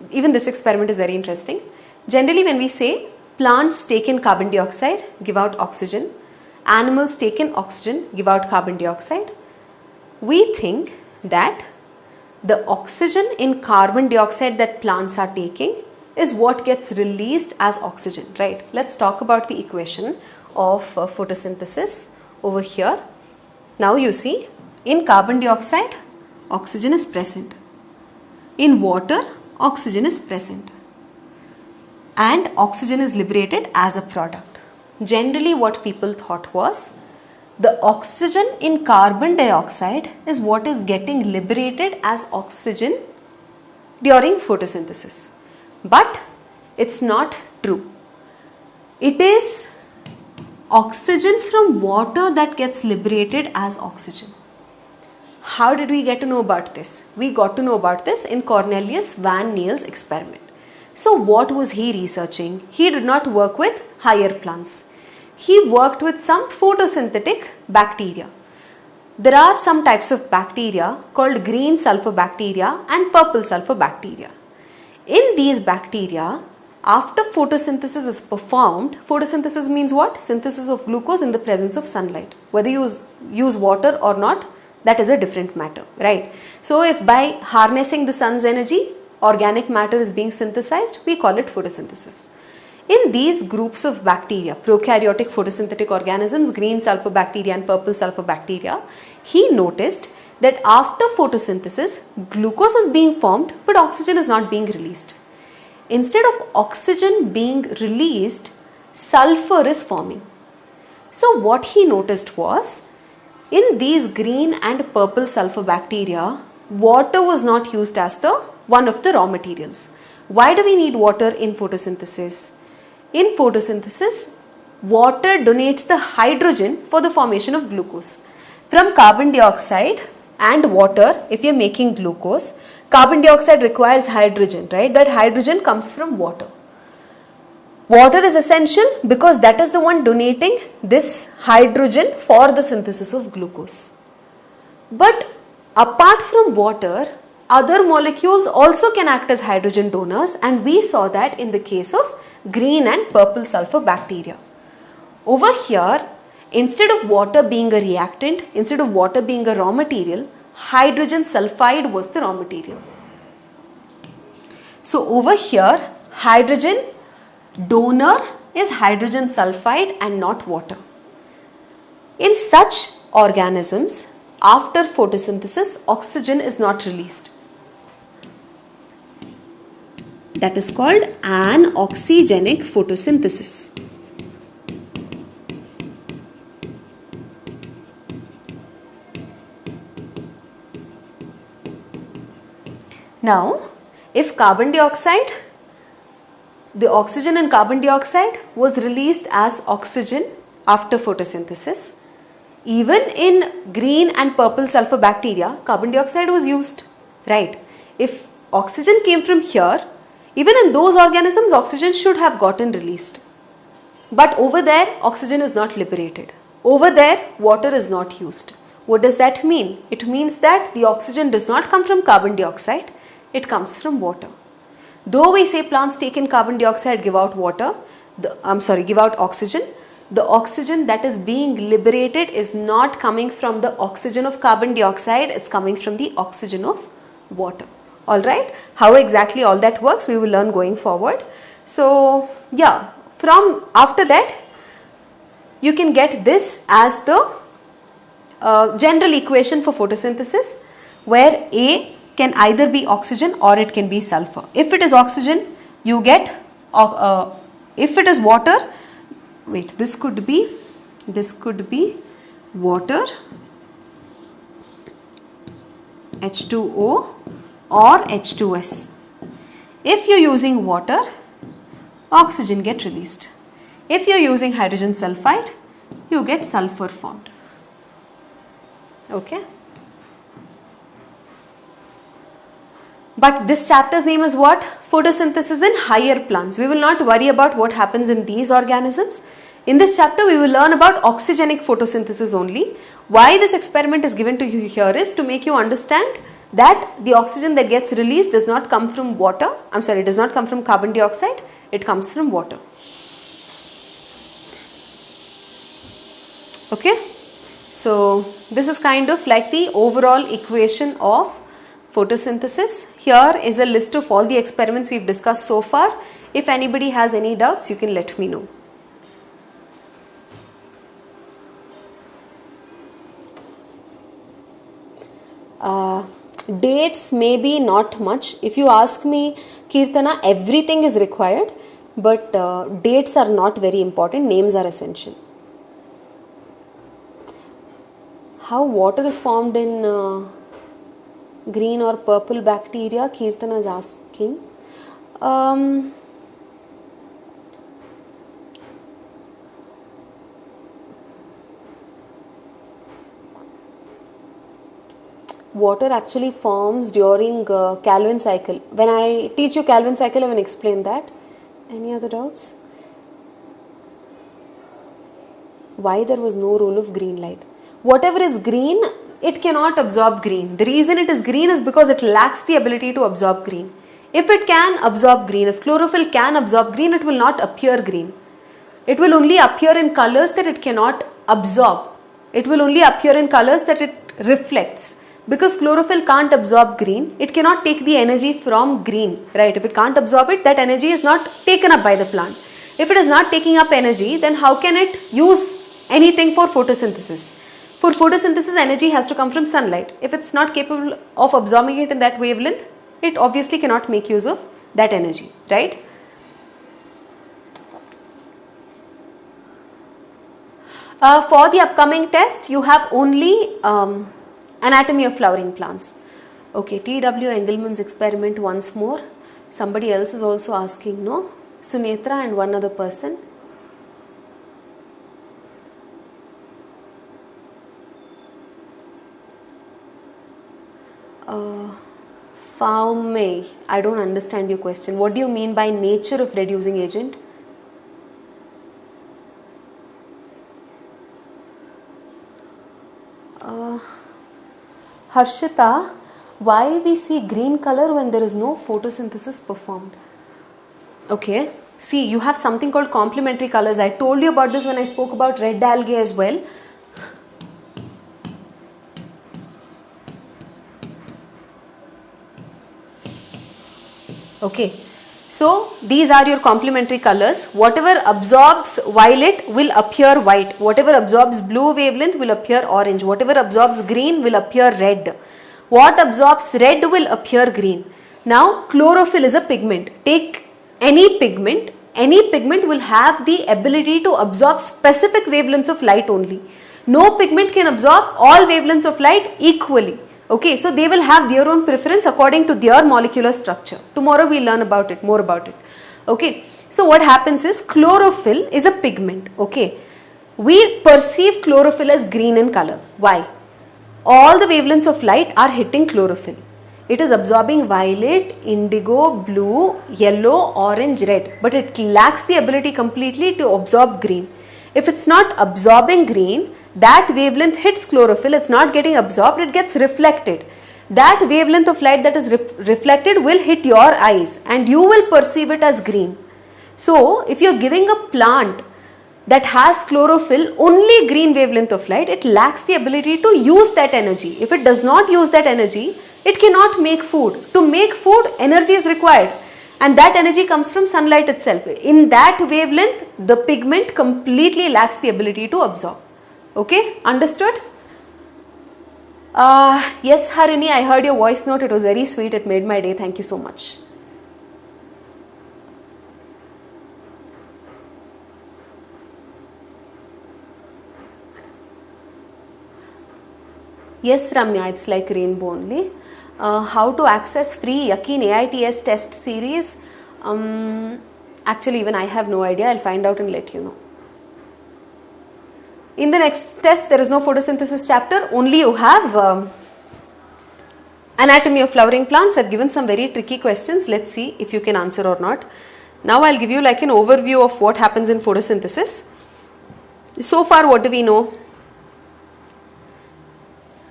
even this experiment is very interesting. Generally, when we say plants take in carbon dioxide, give out oxygen, animals take in oxygen, give out carbon dioxide, we think that the oxygen in carbon dioxide that plants are taking is what gets released as oxygen, right? Let's talk about the equation of photosynthesis over here. Now you see, in carbon dioxide, oxygen is present. In water, oxygen is present. and oxygen is liberated as a product. Generally what people thought was the oxygen in carbon dioxide is what is getting liberated as oxygen during photosynthesis. But it's not true. It is oxygen from water that gets liberated as oxygen. How did we get to know about this? We got to know about this in Cornelius van Niel's experiment. So what was he researching? He did not work with higher plants. He worked with some photosynthetic bacteria. There are some types of bacteria called green sulfur bacteria and purple sulfur bacteria. In these bacteria, after photosynthesis is performed, photosynthesis means what? Synthesis of glucose in the presence of sunlight. Whether you use water or not, that is a different matter, right? So if by harnessing the sun's energy, organic matter is being synthesized, we call it photosynthesis. In these groups of bacteria, prokaryotic photosynthetic organisms, green sulfur bacteria and purple sulfur bacteria, he noticed that after photosynthesis, glucose is being formed but oxygen is not being released. Instead of oxygen being released, sulfur is forming. So what he noticed was, in these green and purple sulfur bacteria, water was not used as one of the raw materials. Why do we need water in photosynthesis? In photosynthesis, water donates the hydrogen for the formation of glucose. From carbon dioxide and water, if you are making glucose, carbon dioxide requires hydrogen, right? That hydrogen comes from water. Water is essential because that is the one donating this hydrogen for the synthesis of glucose. But apart from water, other molecules also can act as hydrogen donors, and we saw that in the case of green and purple sulfur bacteria. Over here, instead of water being a reactant, instead of water being a raw material, hydrogen sulfide was the raw material. So over here, hydrogen donor is hydrogen sulfide and not water. In such organisms, after photosynthesis, oxygen is not released. That is called anoxygenic photosynthesis. Now, if carbon dioxide, the oxygen in carbon dioxide was released as oxygen after photosynthesis, even in green and purple sulfur bacteria, carbon dioxide was used, right? If oxygen came from here, even in those organisms, oxygen should have gotten released. But over there, oxygen is not liberated. Over there, water is not used. What does that mean? It means that the oxygen does not come from carbon dioxide, it comes from water. Though we say plants take in carbon dioxide, give out give out oxygen, the oxygen that is being liberated is not coming from the oxygen of carbon dioxide, it's coming from the oxygen of water. Alright, how exactly all that works we will learn going forward. So yeah, from after that you can get this as the general equation for photosynthesis, where A can either be oxygen or it can be sulfur. If it is oxygen, you get, if it is water, this could be water, H2O or H2S. If you are using water, oxygen get released. If you are using hydrogen sulfide, you get sulfur formed. Okay. But this chapter's name is what? Photosynthesis in higher plants. We will not worry about what happens in these organisms. In this chapter, we will learn about oxygenic photosynthesis only. Why this experiment is given to you here is to make you understand that the oxygen that gets released does not come from water. It does not come from carbon dioxide. It comes from water. Okay. So this is kind of like the overall equation of photosynthesis. Here is a list of all the experiments we've discussed so far. If anybody has any doubts, you can let me know. Dates maybe not much. If you ask me, Kirtana, everything is required. but dates are not very important, names are essential. How water is formed in green or purple bacteria, Kirtana is asking. Water actually forms during Calvin cycle. When I teach you Calvin cycle, I will explain that. Any other doubts? Why there was no role of green light? Whatever is green, it cannot absorb green. The reason it is green is because it lacks the ability to absorb green. If it can absorb green, if chlorophyll can absorb green, it will not appear green. It will only appear in colors that it cannot absorb. It will only appear in colors that it reflects. Because chlorophyll can't absorb green, it cannot take the energy from green, right? If it can't absorb it, that energy is not taken up by the plant. If it is not taking up energy, then how can it use anything for photosynthesis? For photosynthesis, energy has to come from sunlight. If it's not capable of absorbing it in that wavelength, it obviously cannot make use of that energy, right? For the upcoming test, you have only anatomy of flowering plants. Okay, T.W. Engelmann's experiment once more. Somebody else is also asking, no? Sunetra and one other person. Faume, I don't understand your question. What do you mean by nature of reducing agent? Harshita, why we see green color when there is no photosynthesis performed? Okay, see, you have something called complementary colors. I told you about this when I spoke about red algae as well. Okay, so these are your complementary colors. Whatever absorbs violet will appear white. Whatever absorbs blue wavelength will appear orange. Whatever absorbs green will appear red. What absorbs red will appear green. Now, chlorophyll is a pigment. Take any pigment will have the ability to absorb specific wavelengths of light only. No pigment can absorb all wavelengths of light equally. Okay, so they will have their own preference according to their molecular structure. Tomorrow we learn about it, more about it. Okay, so what happens is chlorophyll is a pigment. Okay, we perceive chlorophyll as green in color. Why? All the wavelengths of light are hitting chlorophyll. It is absorbing violet, indigo, blue, yellow, orange, red, but it lacks the ability completely to absorb green. If it's not absorbing green, that wavelength hits chlorophyll, it's not getting absorbed, it gets reflected. That wavelength of light that is reflected will hit your eyes and you will perceive it as green. So, if you're giving a plant that has chlorophyll only green wavelength of light, it lacks the ability to use that energy. If it does not use that energy, it cannot make food. To make food, energy is required. And that energy comes from sunlight itself. In that wavelength, the pigment completely lacks the ability to absorb. Okay, understood? Yes, Harini, I heard your voice note. It was very sweet. It made my day. Thank you so much. Yes, Ramya, it's like rainbow only. How to access free Yakin AITS test series? Actually, even I have no idea. I'll find out and let you know. In the next test, there is no photosynthesis chapter. Only you have anatomy of flowering plants. I've given some very tricky questions. Let's see if you can answer or not. Now I'll give you like an overview of what happens in photosynthesis. So far, what do we know?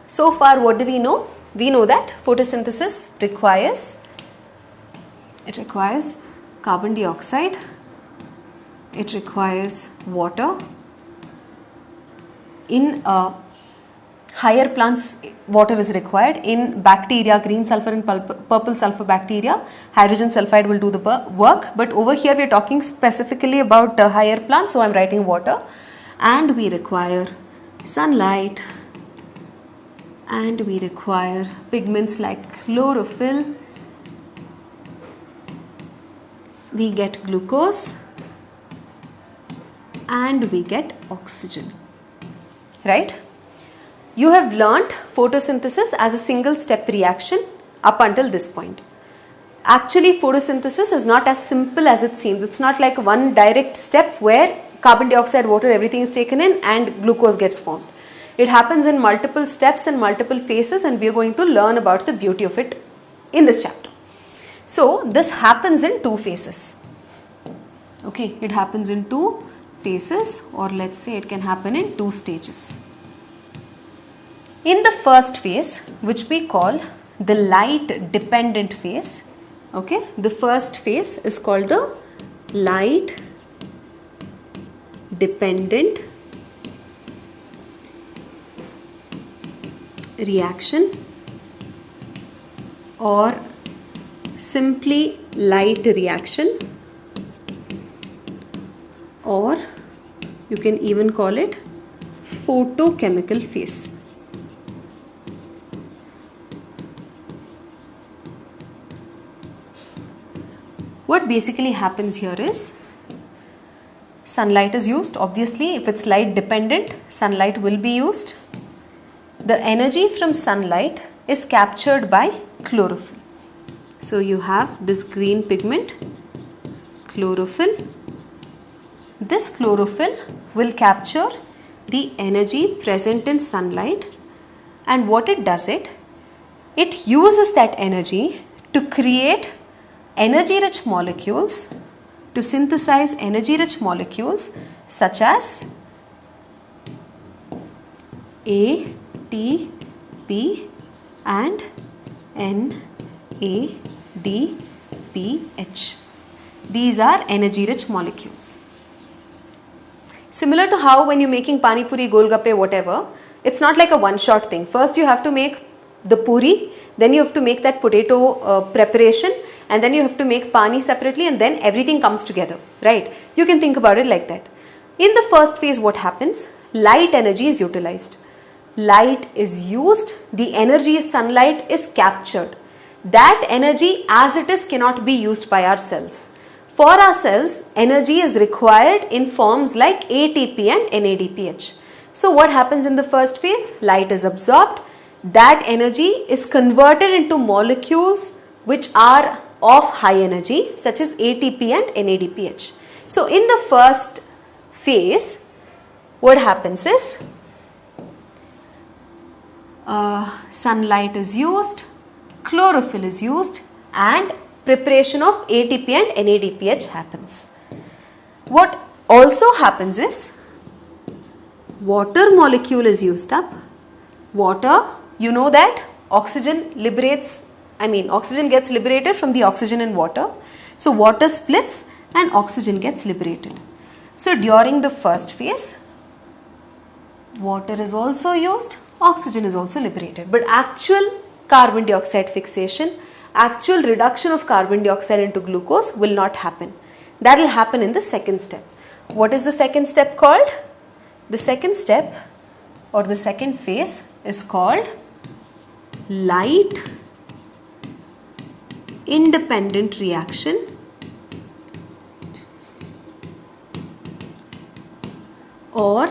So far, what do we know? We know that photosynthesis requires carbon dioxide, it requires water. In higher plants, water is required. In bacteria, green sulfur and purple sulfur bacteria, hydrogen sulfide will do the work. But over here, we are talking specifically about higher plants, so I am writing water. And we require sunlight. And we require pigments like chlorophyll. we get glucose and we get oxygen, right? You have learnt photosynthesis as a single step reaction up until this point. Actually, photosynthesis is not as simple as it seems. It's not like one direct step where carbon dioxide, water, everything is taken in and glucose gets formed. It happens in multiple steps and multiple phases, and we are going to learn about the beauty of it in this chapter. So, this happens in two phases. Okay, it happens in two phases, or let's say it can happen in two stages. In the first phase, which we call the light dependent phase, okay, the first phase is called the light dependent reaction, or simply light reaction, or you can even call it photochemical phase. What basically happens here is sunlight is used. Obviously, if it's light dependent, sunlight will be used. The energy from sunlight is captured by chlorophyll. So you have this green pigment, chlorophyll. This chlorophyll will capture the energy present in sunlight, and what it does, it uses that energy to create energy rich molecules, to synthesize energy rich molecules such as ATP and NADPH. These are energy rich molecules. Similar to how when you're making pani puri, golgappe, whatever, it's not like a one shot thing. First you have to make the puri, then you have to make that potato preparation, and then you have to make pani separately, and then everything comes together, right? You can think about it like that. In the first phase, what happens? Light energy is utilized. Light is used, the energy sunlight is captured. That energy as it is cannot be used by our cells. For our cells, energy is required in forms like ATP and NADPH. So what happens in the first phase? Light is absorbed. That energy is converted into molecules which are of high energy, such as ATP and NADPH. So in the first phase, what happens is sunlight is used, chlorophyll is used, and preparation of ATP and NADPH happens. What also happens is water molecule is used up. Water, you know that oxygen oxygen gets liberated from the oxygen in water. So water splits and oxygen gets liberated. So during the first phase, water is also used, oxygen is also liberated. But actual carbon dioxide fixation, actual reduction of carbon dioxide into glucose will not happen. That will happen in the second step. What is the second step called? The second step or the second phase is called light independent reaction, or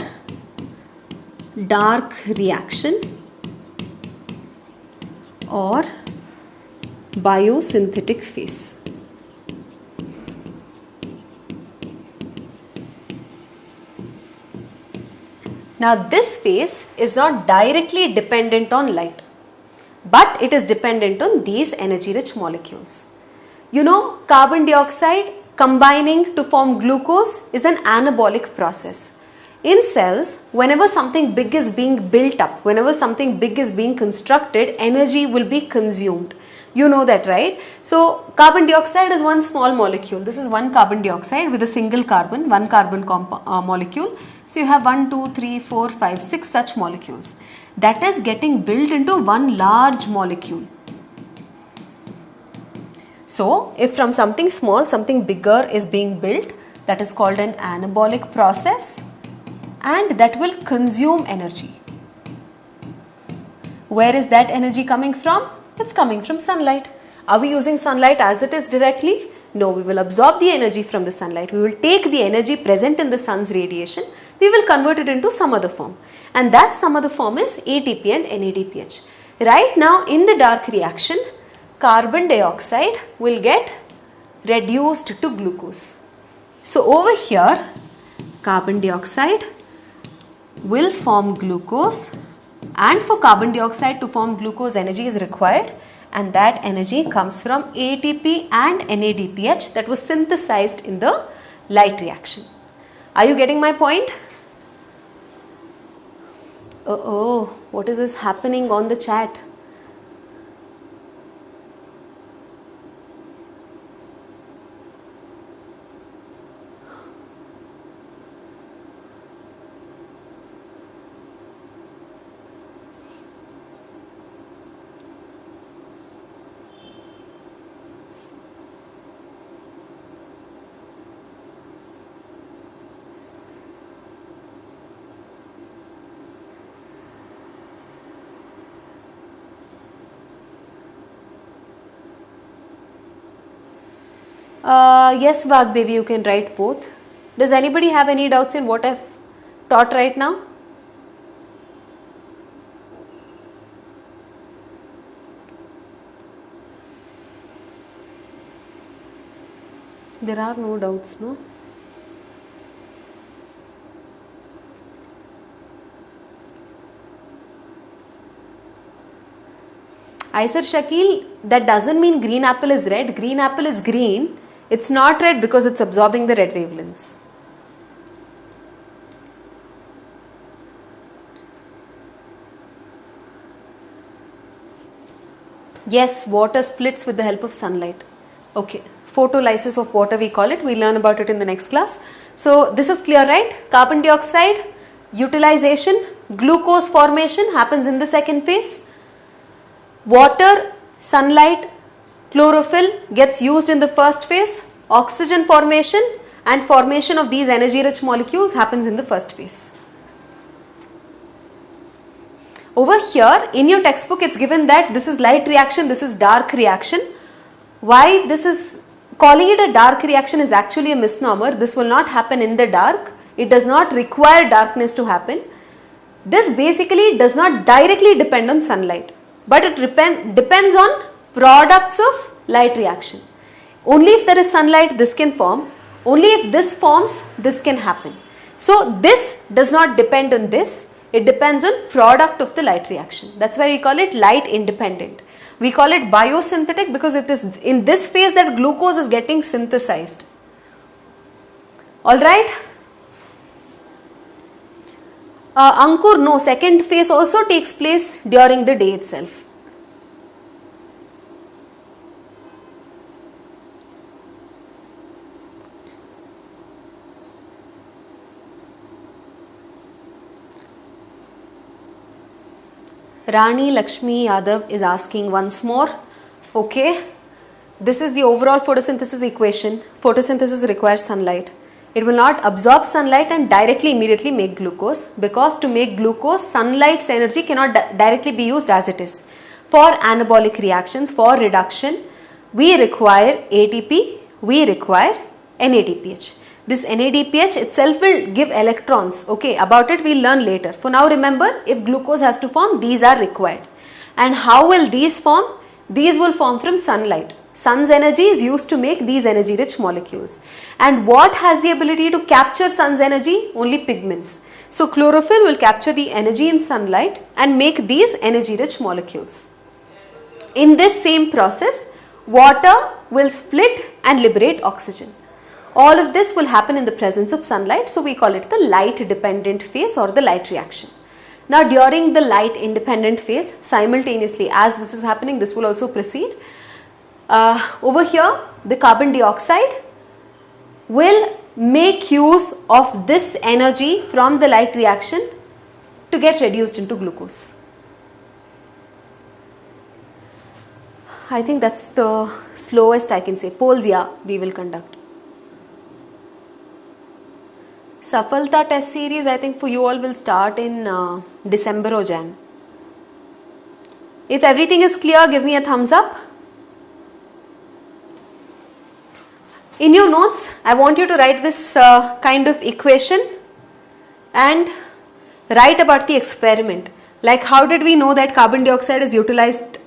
dark reaction, or biosynthetic phase. Now this phase is not directly dependent on light, but it is dependent on these energy rich molecules. You know, carbon dioxide combining to form glucose is an anabolic process. In cells, whenever something big is being built up, whenever something big is being constructed, energy will be consumed. You know that, right? So carbon dioxide is one small molecule. This is one carbon dioxide with a single carbon, one carbon molecule. So you have 1, 2, 3, 4, 5, 6 such molecules. That is getting built into one large molecule. So if from something small, something bigger is being built, that is called an anabolic process, and that will consume energy. Where is that energy coming from? It's coming from sunlight. Are we using sunlight as it is directly? No, we will absorb the energy from the sunlight. We will take the energy present in the sun's radiation. We will convert it into some other form. And that some other form is ATP and NADPH. Right now in the dark reaction, carbon dioxide will get reduced to glucose. So over here, carbon dioxide will form glucose, and for carbon dioxide to form glucose, energy is required, and that energy comes from ATP and NADPH that was synthesized in the light reaction. Are you getting my point? Oh, what is this happening on the chat? Yes, Vagdevi, you can write both. Does anybody have any doubts in what I've taught right now? There are no doubts, no? I said, Shakil, that doesn't mean green apple is red. Green apple is green. It's not red because it's absorbing the red wavelengths. Yes, water splits with the help of sunlight. Okay, photolysis of water we call it. We'll learn about it in the next class. So this is clear, right? Carbon dioxide utilization, glucose formation happens in the second phase. Water, sunlight, chlorophyll gets used in the first phase. Oxygen formation and formation of these energy rich molecules happens in the first phase. Over here in your textbook it's given that this is light reaction, this is dark reaction. Why this is calling it a dark reaction is actually a misnomer. This will not happen in the dark. It does not require darkness to happen. This basically does not directly depend on sunlight, but it depends on products of light reaction. Only if there is sunlight this can form, only if this forms this can happen. So this does not depend on this, it depends on product of the light reaction. That's why we call it light independent. We call it biosynthetic because it is in this phase that glucose is getting synthesized. Alright. Ankur, no, second phase also takes place during the day itself. Rani Lakshmi Yadav is asking once more. Okay, this is the overall photosynthesis equation. Photosynthesis requires sunlight. It will not absorb sunlight and directly immediately make glucose, because to make glucose, sunlight's energy cannot directly be used as it is. For anabolic reactions, for reduction, we require ATP, we require NADPH. This NADPH itself will give electrons. Okay, about it we'll learn later. For now remember, if glucose has to form, these are required. And how will these form? These will form from sunlight. Sun's energy is used to make these energy rich molecules. And what has the ability to capture sun's energy? Only pigments. So chlorophyll will capture the energy in sunlight and make these energy rich molecules. In this same process, water will split and liberate oxygen. All of this will happen in the presence of sunlight, so we call it the light dependent phase or the light reaction. Now during the light independent phase, simultaneously as this is happening, this will also proceed. Over here the carbon dioxide will make use of this energy from the light reaction to get reduced into glucose. I think that's the slowest I can say. Polls, yeah, we will conduct. Safalta test series, I think for you all will start in December or Jan. If everything is clear, give me a thumbs up. In your notes, I want you to write this kind of equation and write about the experiment. Like, how did we know that carbon dioxide is utilized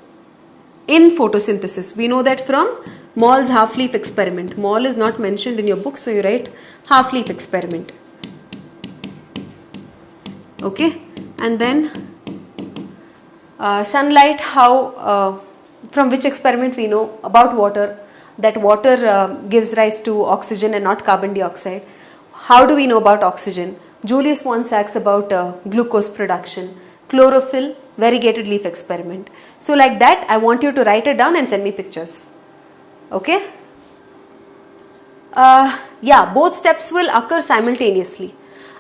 in photosynthesis? We know that from Moll's half-leaf experiment. Moll is not mentioned in your book, so you write half-leaf experiment. Okay, and then sunlight, how from which experiment we know about water, that water gives rise to oxygen and not carbon dioxide. How do we know about oxygen? Julius von Sachs about glucose production. Chlorophyll, variegated leaf experiment. So like that, I want you to write it down and send me pictures. Okay? Yeah, both steps will occur simultaneously.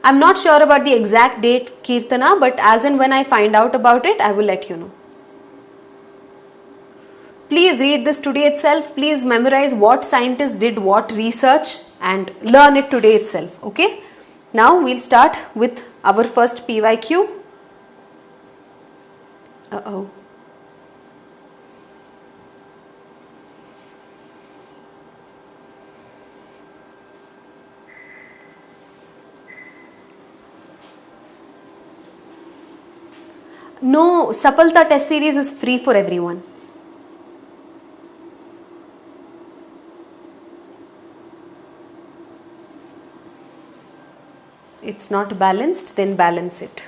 I'm not sure about the exact date, Kirtana, but as and when I find out about it, I will let you know. Please read this today itself. Please memorize what scientists did what research and learn it today itself. Okay? Now we'll start with our first PYQ. Uh-oh. No, Sapalta test series is free for everyone. It's not balanced, then balance it.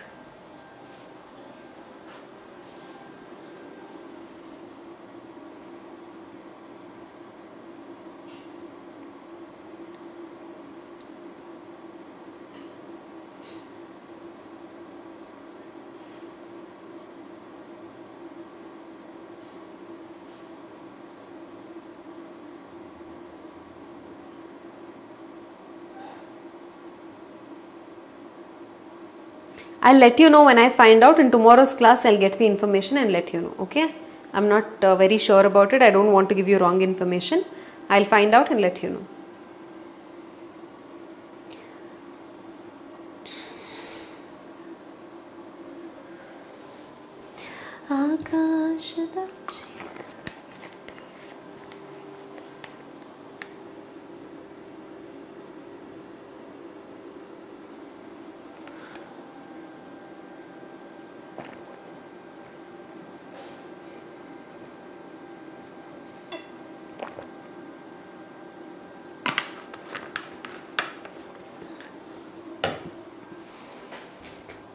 I'll let you know when I find out. In tomorrow's class, I'll get the information and let you know. Okay? I'm not very sure about it. I don't want to give you wrong information. I'll find out and let you know.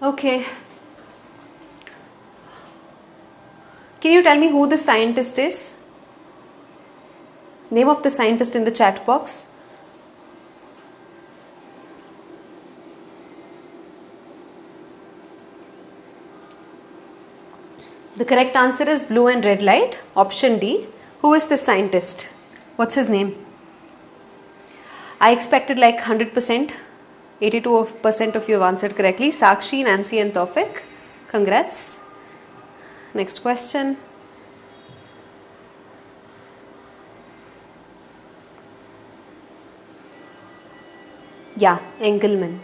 Okay. Can you tell me who the scientist is? Name of the scientist in the chat box. The correct answer is blue and red light. Option D. Who is the scientist? What's his name? I expected like 100%. 82% of you have answered correctly. Sakshi, Nancy and Tawfiq. Congrats. Next question. Yeah, Engelmann.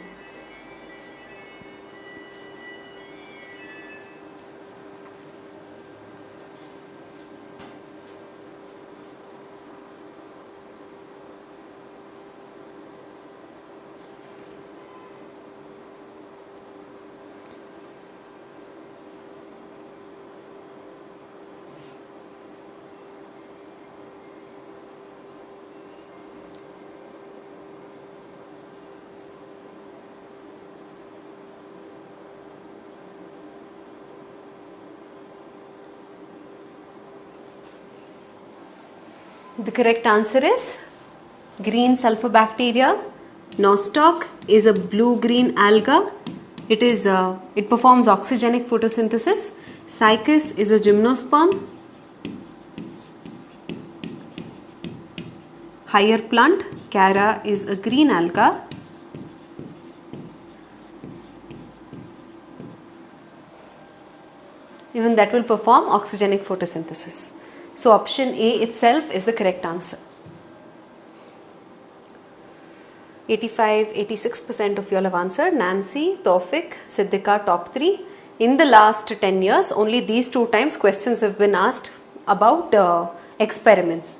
The correct answer is green sulfur bacteria. Nostoc is a blue-green alga. It performs oxygenic photosynthesis. Cycas is a gymnosperm. Higher plant. Cara is a green alga. Even that will perform oxygenic photosynthesis. So option A itself is the correct answer. 85-86% of you all have answered. Nancy, Tawfiq, Siddhika, top 3. In the last 10 years, only these 2 times questions have been asked about experiments.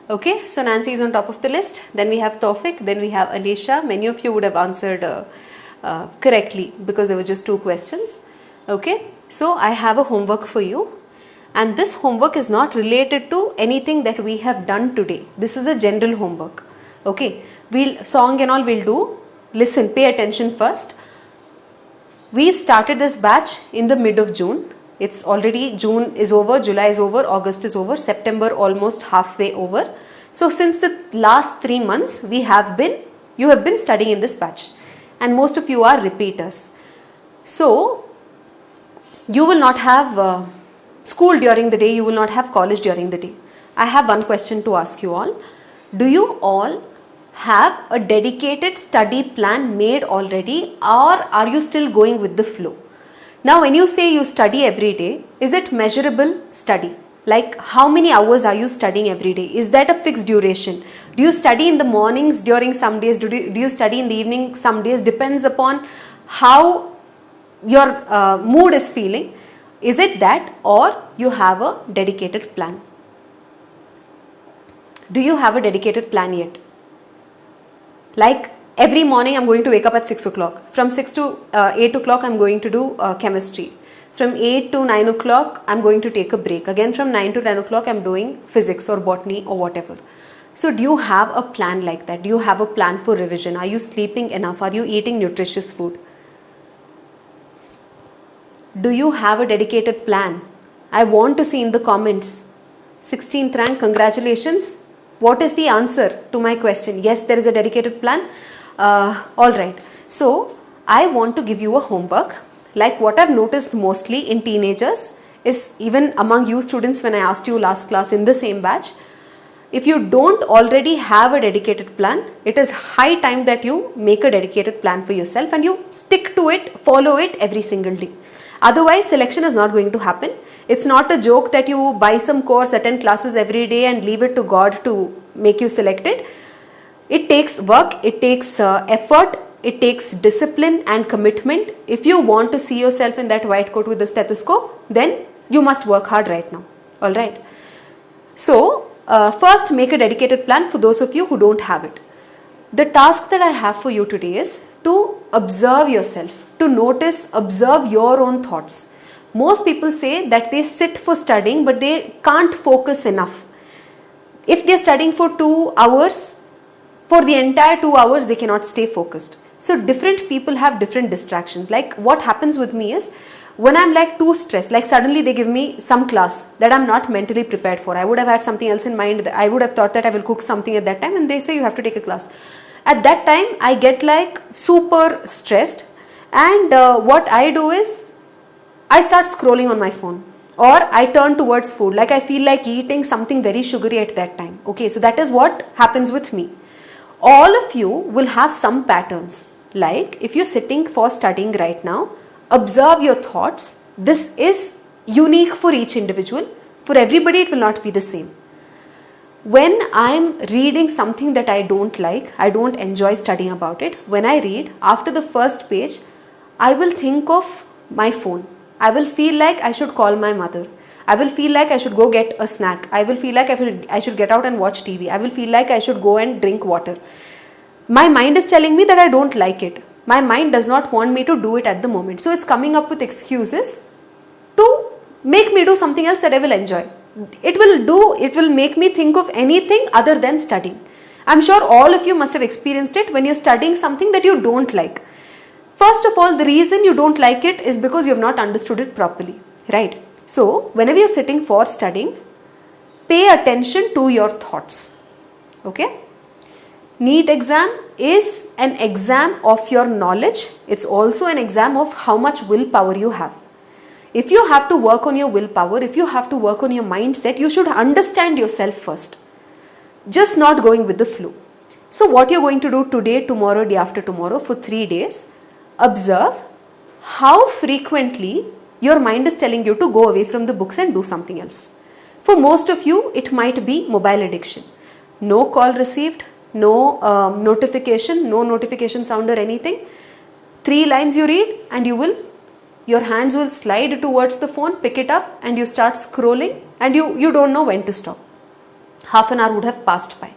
Okay, so Nancy is on top of the list. Then we have Tawfiq, then we have Alicia. Many of you would have answered correctly because there were just 2 questions. Okay, so I have a homework for you, and this homework is not related to anything that we have done today. This is a general homework. Okay, song and all we'll do. Listen, pay attention first. We've started this batch in the mid of June. It's already June is over, July is over, August is over, September almost halfway over. So since the last 3 months you have been studying in this batch, and most of you are repeaters. So you will not have school during the day, you will not have college during the day. I have one question to ask you all. Do you all have a dedicated study plan made already, or are you still going with the flow? Now when you say you study every day, is it measurable study? Like how many hours are you studying every day? Is that a fixed duration? Do you study in the mornings during some days? Do you study in the evening some days? Depends upon how your mood is feeling. Is it that, or you have a dedicated plan? Do you have a dedicated plan yet? Like every morning I'm going to wake up at 6 o'clock. From 6 to 8 o'clock I'm going to do chemistry. From 8 to 9 o'clock I'm going to take a break. Again from 9 to 10 o'clock I'm doing physics or botany or whatever. So do you have a plan like that? Do you have a plan for revision? Are you sleeping enough? Are you eating nutritious food? Do you have a dedicated plan? I want to see in the comments. 16th rank, congratulations. What is the answer to my question? Yes, there is a dedicated plan. Alright, so I want to give you a homework. Like what I've noticed mostly in teenagers is, even among you students when I asked you last class in the same batch, if you don't already have a dedicated plan, it is high time that you make a dedicated plan for yourself and you stick to it, follow it every single day. Otherwise, selection is not going to happen. It's not a joke that you buy some course, attend classes every day and leave it to God to make you selected. It takes work, it takes effort, it takes discipline and commitment. If you want to see yourself in that white coat with the stethoscope, then you must work hard right now. Alright. So, first make a dedicated plan for those of you who don't have it. The task that I have for you today is to observe yourself, to notice, observe your own thoughts. Most people say that they sit for studying but they can't focus enough. If they are studying for 2 hours, for the entire 2 hours they cannot stay focused. So different people have different distractions. Like what happens with me is, when I'm like too stressed, like suddenly they give me some class that I'm not mentally prepared for. I would have had something else in mind. I would have thought that I will cook something at that time, and they say you have to take a class. At that time I get like super stressed, and what I do is I start scrolling on my phone, or I turn towards food. Like I feel like eating something very sugary at that time. Okay, so that is what happens with me. All of you will have some patterns. Like if you're sitting for studying right now, observe your thoughts. This is unique for each individual. For everybody it will not be the same. When I'm reading something that I don't like, I don't enjoy studying about it, when I read, after the first page, I will think of my phone. I will feel like I should call my mother. I will feel like I should go get a snack. I will feel like I should get out and watch TV. I will feel like I should go and drink water. My mind is telling me that I don't like it. My mind does not want me to do it at the moment. So it's coming up with excuses to make me do something else that I will enjoy. It will make me think of anything other than studying. I'm sure all of you must have experienced it when you're studying something that you don't like. First of all, the reason you don't like it is because you have not understood it properly, right? So whenever you're sitting for studying, pay attention to your thoughts, okay? NEET exam is an exam of your knowledge. It's also an exam of how much willpower you have. If you have to work on your willpower, if you have to work on your mindset, you should understand yourself first. Just not going with the flow. So what you're going to do today, tomorrow, day after tomorrow for 3 days, observe how frequently your mind is telling you to go away from the books and do something else. For most of you, it might be mobile addiction. No call received, no notification sound or anything. 3 lines you read and your hands will slide towards the phone, pick it up and you start scrolling and you don't know when to stop. half an hour would have passed by.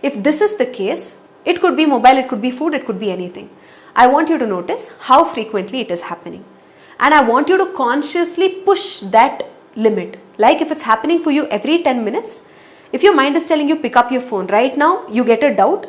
If this is the case, it could be mobile, it could be food, it could be anything. I want you to notice how frequently it is happening. And I want you to consciously push that limit. Like if it's happening for you every 10 minutes, if your mind is telling you pick up your phone, right now you get a doubt,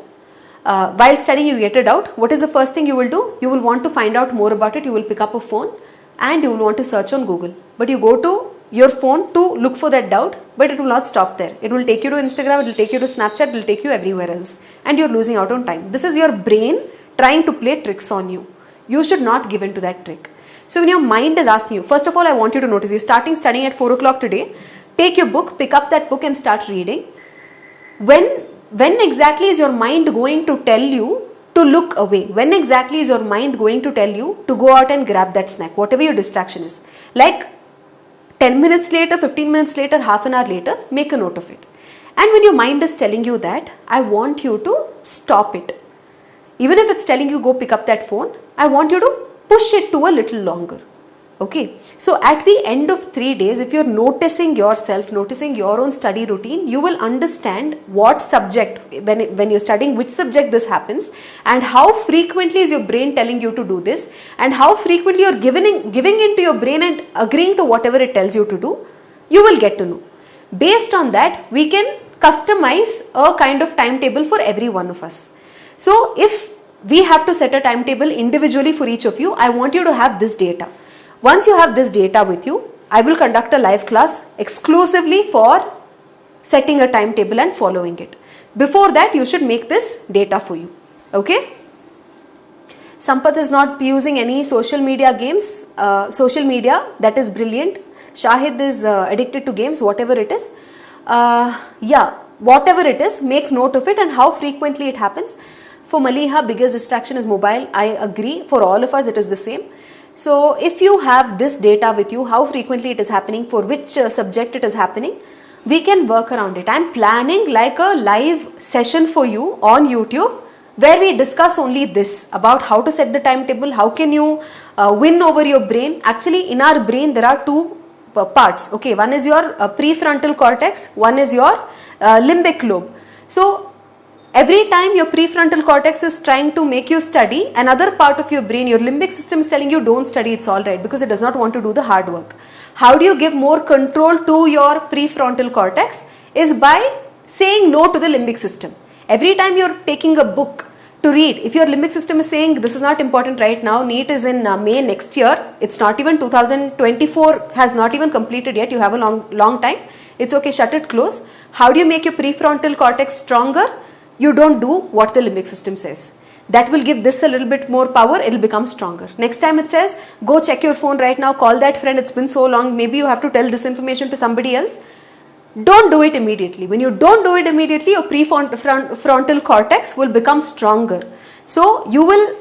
while studying you get a doubt, what is the first thing you will do? You will want to find out more about it, you will pick up a phone and you will want to search on Google. But you go to your phone to look for that doubt, but it will not stop there. It will take you to Instagram, it will take you to Snapchat, it will take you everywhere else. And you're losing out on time. This is your brain trying to play tricks on you. You should not give in to that trick. So when your mind is asking you, first of all, I want you to notice, you're starting studying at 4 o'clock today, take your book, pick up that book and start reading. When exactly is your mind going to tell you to look away? When exactly is your mind going to tell you to go out and grab that snack, whatever your distraction is? Like 10 minutes later, 15 minutes later, half an hour later, make a note of it. And when your mind is telling you that, I want you to stop it. Even if it's telling you go pick up that phone, I want you to push it to a little longer. Okay. So at the end of 3 days, if you're noticing yourself, noticing your own study routine, you will understand what subject, when you're studying, which subject this happens, and how frequently is your brain telling you to do this, and how frequently you're giving into your brain and agreeing to whatever it tells you to do, you will get to know. Based on that, we can customize a kind of timetable for every one of us. So if we have to set a timetable individually for each of you, I want you to have this data. Once you have this data with you, I will conduct a live class exclusively for setting a timetable and following it. Before that, you should make this data for you. Okay? Sampath is not using any social media games, that is brilliant. Shahid is addicted to games, whatever it is. Yeah, whatever it is, make note of it and how frequently it happens. For Maliha, biggest distraction is mobile. I agree. For all of us, it is the same. So if you have this data with you, how frequently it is happening, for which subject it is happening, we can work around it. I'm planning like a live session for you on YouTube where we discuss only this about how to set the timetable, how can you win over your brain. Actually, in our brain, there are two parts. Okay, one is your prefrontal cortex, one is your limbic lobe. So every time your prefrontal cortex is trying to make you study, another part of your brain, your limbic system is telling you don't study, it's alright, because it does not want to do the hard work. How do you give more control to your prefrontal cortex? Is by saying no to the limbic system. Every time you're taking a book to read, if your limbic system is saying this is not important right now, NEET is in May next year, it's not even 2024 has not even completed yet, you have a long time, it's okay, shut it, close. How do you make your prefrontal cortex stronger? You don't do what the limbic system says. That will give this a little bit more power, it will become stronger. Next time it says, go check your phone right now, call that friend, it's been so long, maybe you have to tell this information to somebody else. Don't do it immediately. When you don't do it immediately, your prefrontal cortex will become stronger. So you will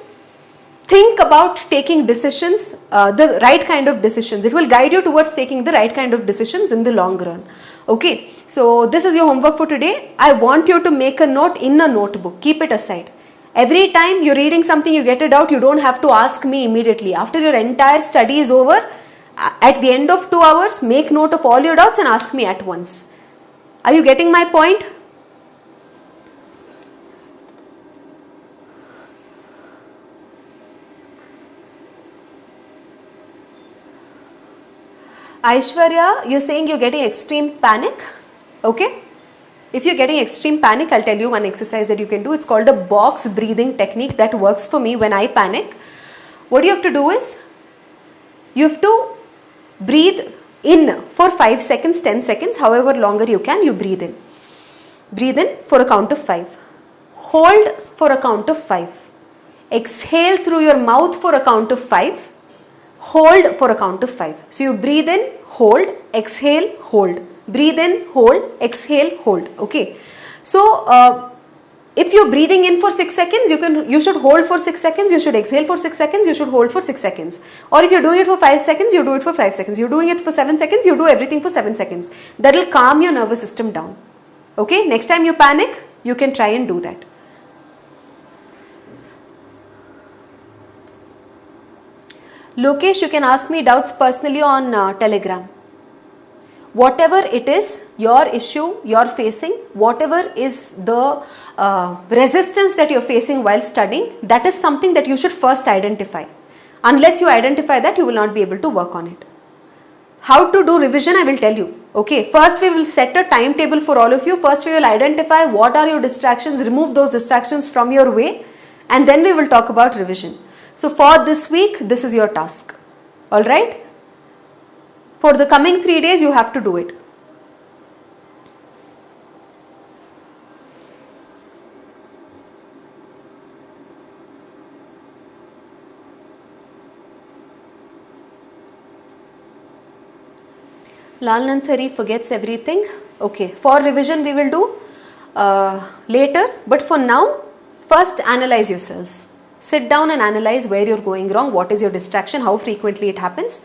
think about taking decisions, the right kind of decisions. It will guide you towards taking the right kind of decisions in the long run. Okay, so this is your homework for today. I want you to make a note in a notebook. Keep it aside. Every time you're reading something, you get a doubt, you don't have to ask me immediately. After your entire study is over, at the end of 2 hours, make note of all your doubts and ask me at once. Are you getting my point? Aishwarya, you're saying you're getting extreme panic. Okay. If you're getting extreme panic, I'll tell you one exercise that you can do. It's called a box breathing technique that works for me when I panic. What you have to do is, you have to breathe in for 5 seconds, 10 seconds, however longer you can, you breathe in. Breathe in for a count of 5. Hold for a count of 5. Exhale through your mouth for a count of 5. Hold for a count of 5. So you breathe in, hold, exhale, hold. Breathe in, hold, exhale, hold. Okay. So if you're breathing in for 6 seconds, you should hold for 6 seconds, you should exhale for 6 seconds, you should hold for 6 seconds. Or if you're doing it for 5 seconds, you do it for 5 seconds. You're doing it for 7 seconds, you do everything for 7 seconds. That will calm your nervous system down. Okay. Next time you panic, you can try and do that. Lokesh, you can ask me doubts personally on Telegram. whatever it is, your issue you're facing, whatever is the resistance that you're facing while studying, that is something that you should first identify. Unless you identify that, you will not be able to work on it. How to do revision, I will tell you. Okay, first we will set a timetable for all of you. First we will identify what are your distractions, remove those distractions from your way, and then we will talk about revision. So for this week, this is your task. Alright? For the coming 3 days, you have to do it. Lal Nanthari forgets everything. Okay, for revision we will do later, but for now, first analyze yourselves. Sit down and analyze where you're going wrong, what is your distraction, how frequently it happens.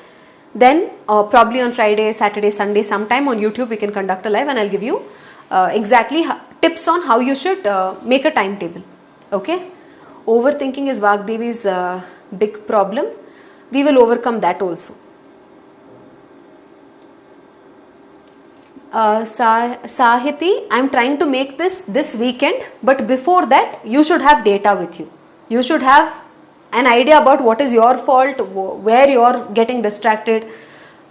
Then probably on Friday, Saturday, Sunday, sometime on YouTube we can conduct a live and I'll give you exactly tips on how you should make a timetable. Okay, overthinking is Vagdevi's big problem. We will overcome that also. Sahiti, I am trying to make this weekend, but before that you should have data with you. You should have an idea about what is your fault, where you are getting distracted,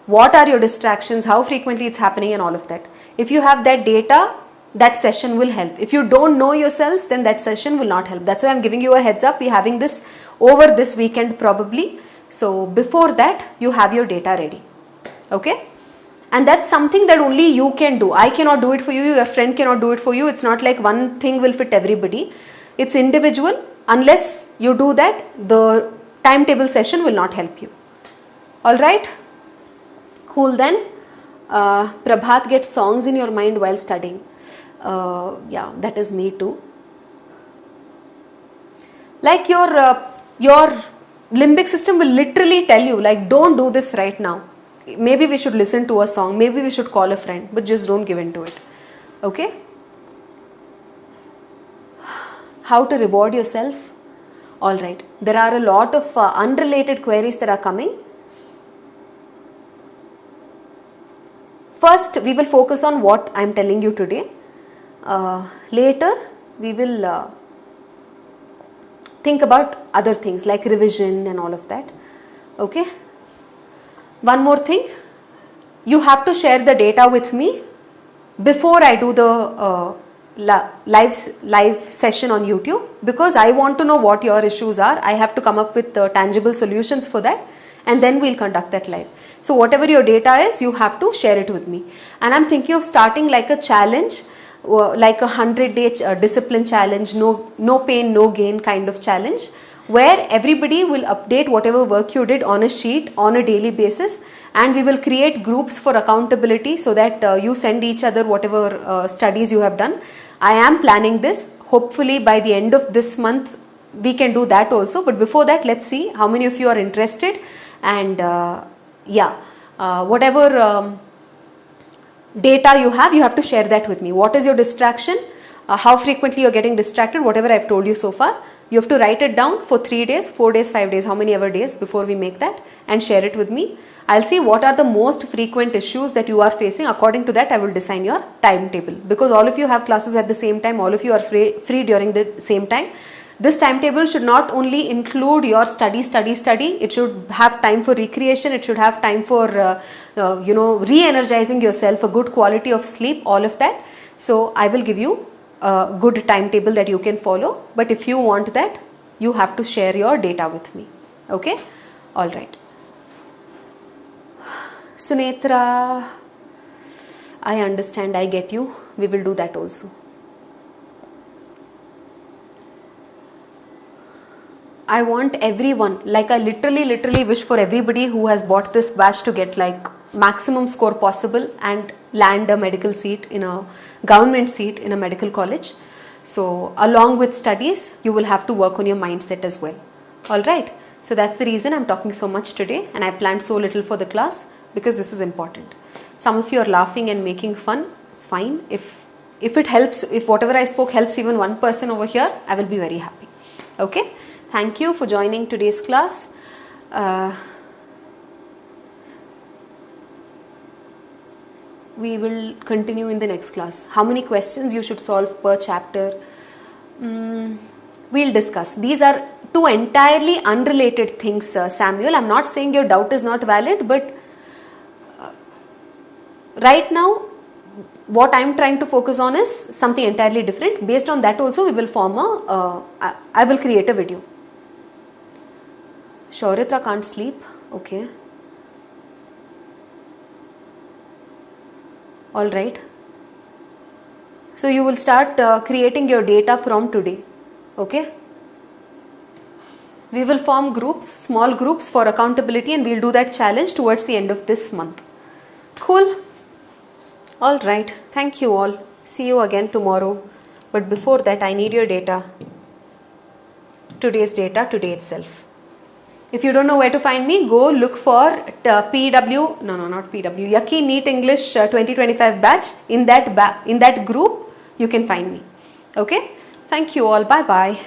what are your distractions, how frequently it's happening and all of that. If you have that data, that session will help. If you don't know yourselves, then that session will not help. That's why I'm giving you a heads up. We're having this over this weekend probably. So before that, you have your data ready. Okay? And that's something that only you can do. I cannot do it for you. Your friend cannot do it for you. It's not like one thing will fit everybody. It's individual. Unless you do that, the timetable session will not help you. Alright? Cool then. Prabhat gets songs in your mind while studying. Yeah, that is me too. Like your limbic system will literally tell you, like, don't do this right now. Maybe we should listen to a song, maybe we should call a friend, but just don't give in to it. Okay? How to reward yourself? Alright, there are a lot of unrelated queries that are coming. First, we will focus on what I am telling you today. Later, we will think about other things like revision and all of that. Okay? One more thing, you have to share the data with me before I do the live session on YouTube, because I want to know what your issues are. I have to come up with tangible solutions for that, and then we'll conduct that live. So whatever your data is, you have to share it with me. And I'm thinking of starting like a challenge, like a 100-day discipline challenge, no pain, no gain kind of challenge, where everybody will update whatever work you did on a sheet on a daily basis, and we will create groups for accountability so that you send each other whatever studies you have done. I am planning this. Hopefully by the end of this month we can do that also, but before that, let's see how many of you are interested, and whatever data you have to share that with me. What is your distraction? How frequently you're getting distracted? Whatever I've told you so far, you have to write it down for 3 days, 4 days, 5 days, how many ever days before we make that, and share it with me. I'll see what are the most frequent issues that you are facing. According to that, I will design your timetable, because all of you have classes at the same time, all of you are free during the same time. This timetable should not only include your study, it should have time for recreation, it should have time for re-energizing yourself, a good quality of sleep, all of that. So I will give you a good timetable that you can follow, but if you want that, you have to share your data with me. Okay? Alright. Sunetra, I understand, I get you. We will do that also. I want everyone, like I literally wish for everybody who has bought this batch to get like maximum score possible and land a medical seat in a government seat in a medical college. So along with studies, you will have to work on your mindset as well. Alright, so that's the reason I'm talking so much today, and I planned so little for the class, because this is important. Some of you are laughing and making fun, fine. If it helps, if whatever I spoke helps even one person over here, I will be very happy. Okay? Thank you for joining today's class. we will continue in the next class. How many questions you should solve per chapter, we'll discuss. These are two entirely unrelated things, Samuel. I'm not saying your doubt is not valid, but right now what I'm trying to focus on is something entirely different. Based on that also we will form I will create a video. Shauritra can't sleep. Okay. All right. So you will start creating your data from today. Okay. We will form groups, small groups for accountability, and we'll do that challenge towards the end of this month. Cool. All right. Thank you all. See you again tomorrow. But before that, I need your data. Today's data, today itself. If you don't know where to find me, go look for Yucky Neet English 2025 batch. In that group, you can find me. Okay. Thank you all. Bye bye.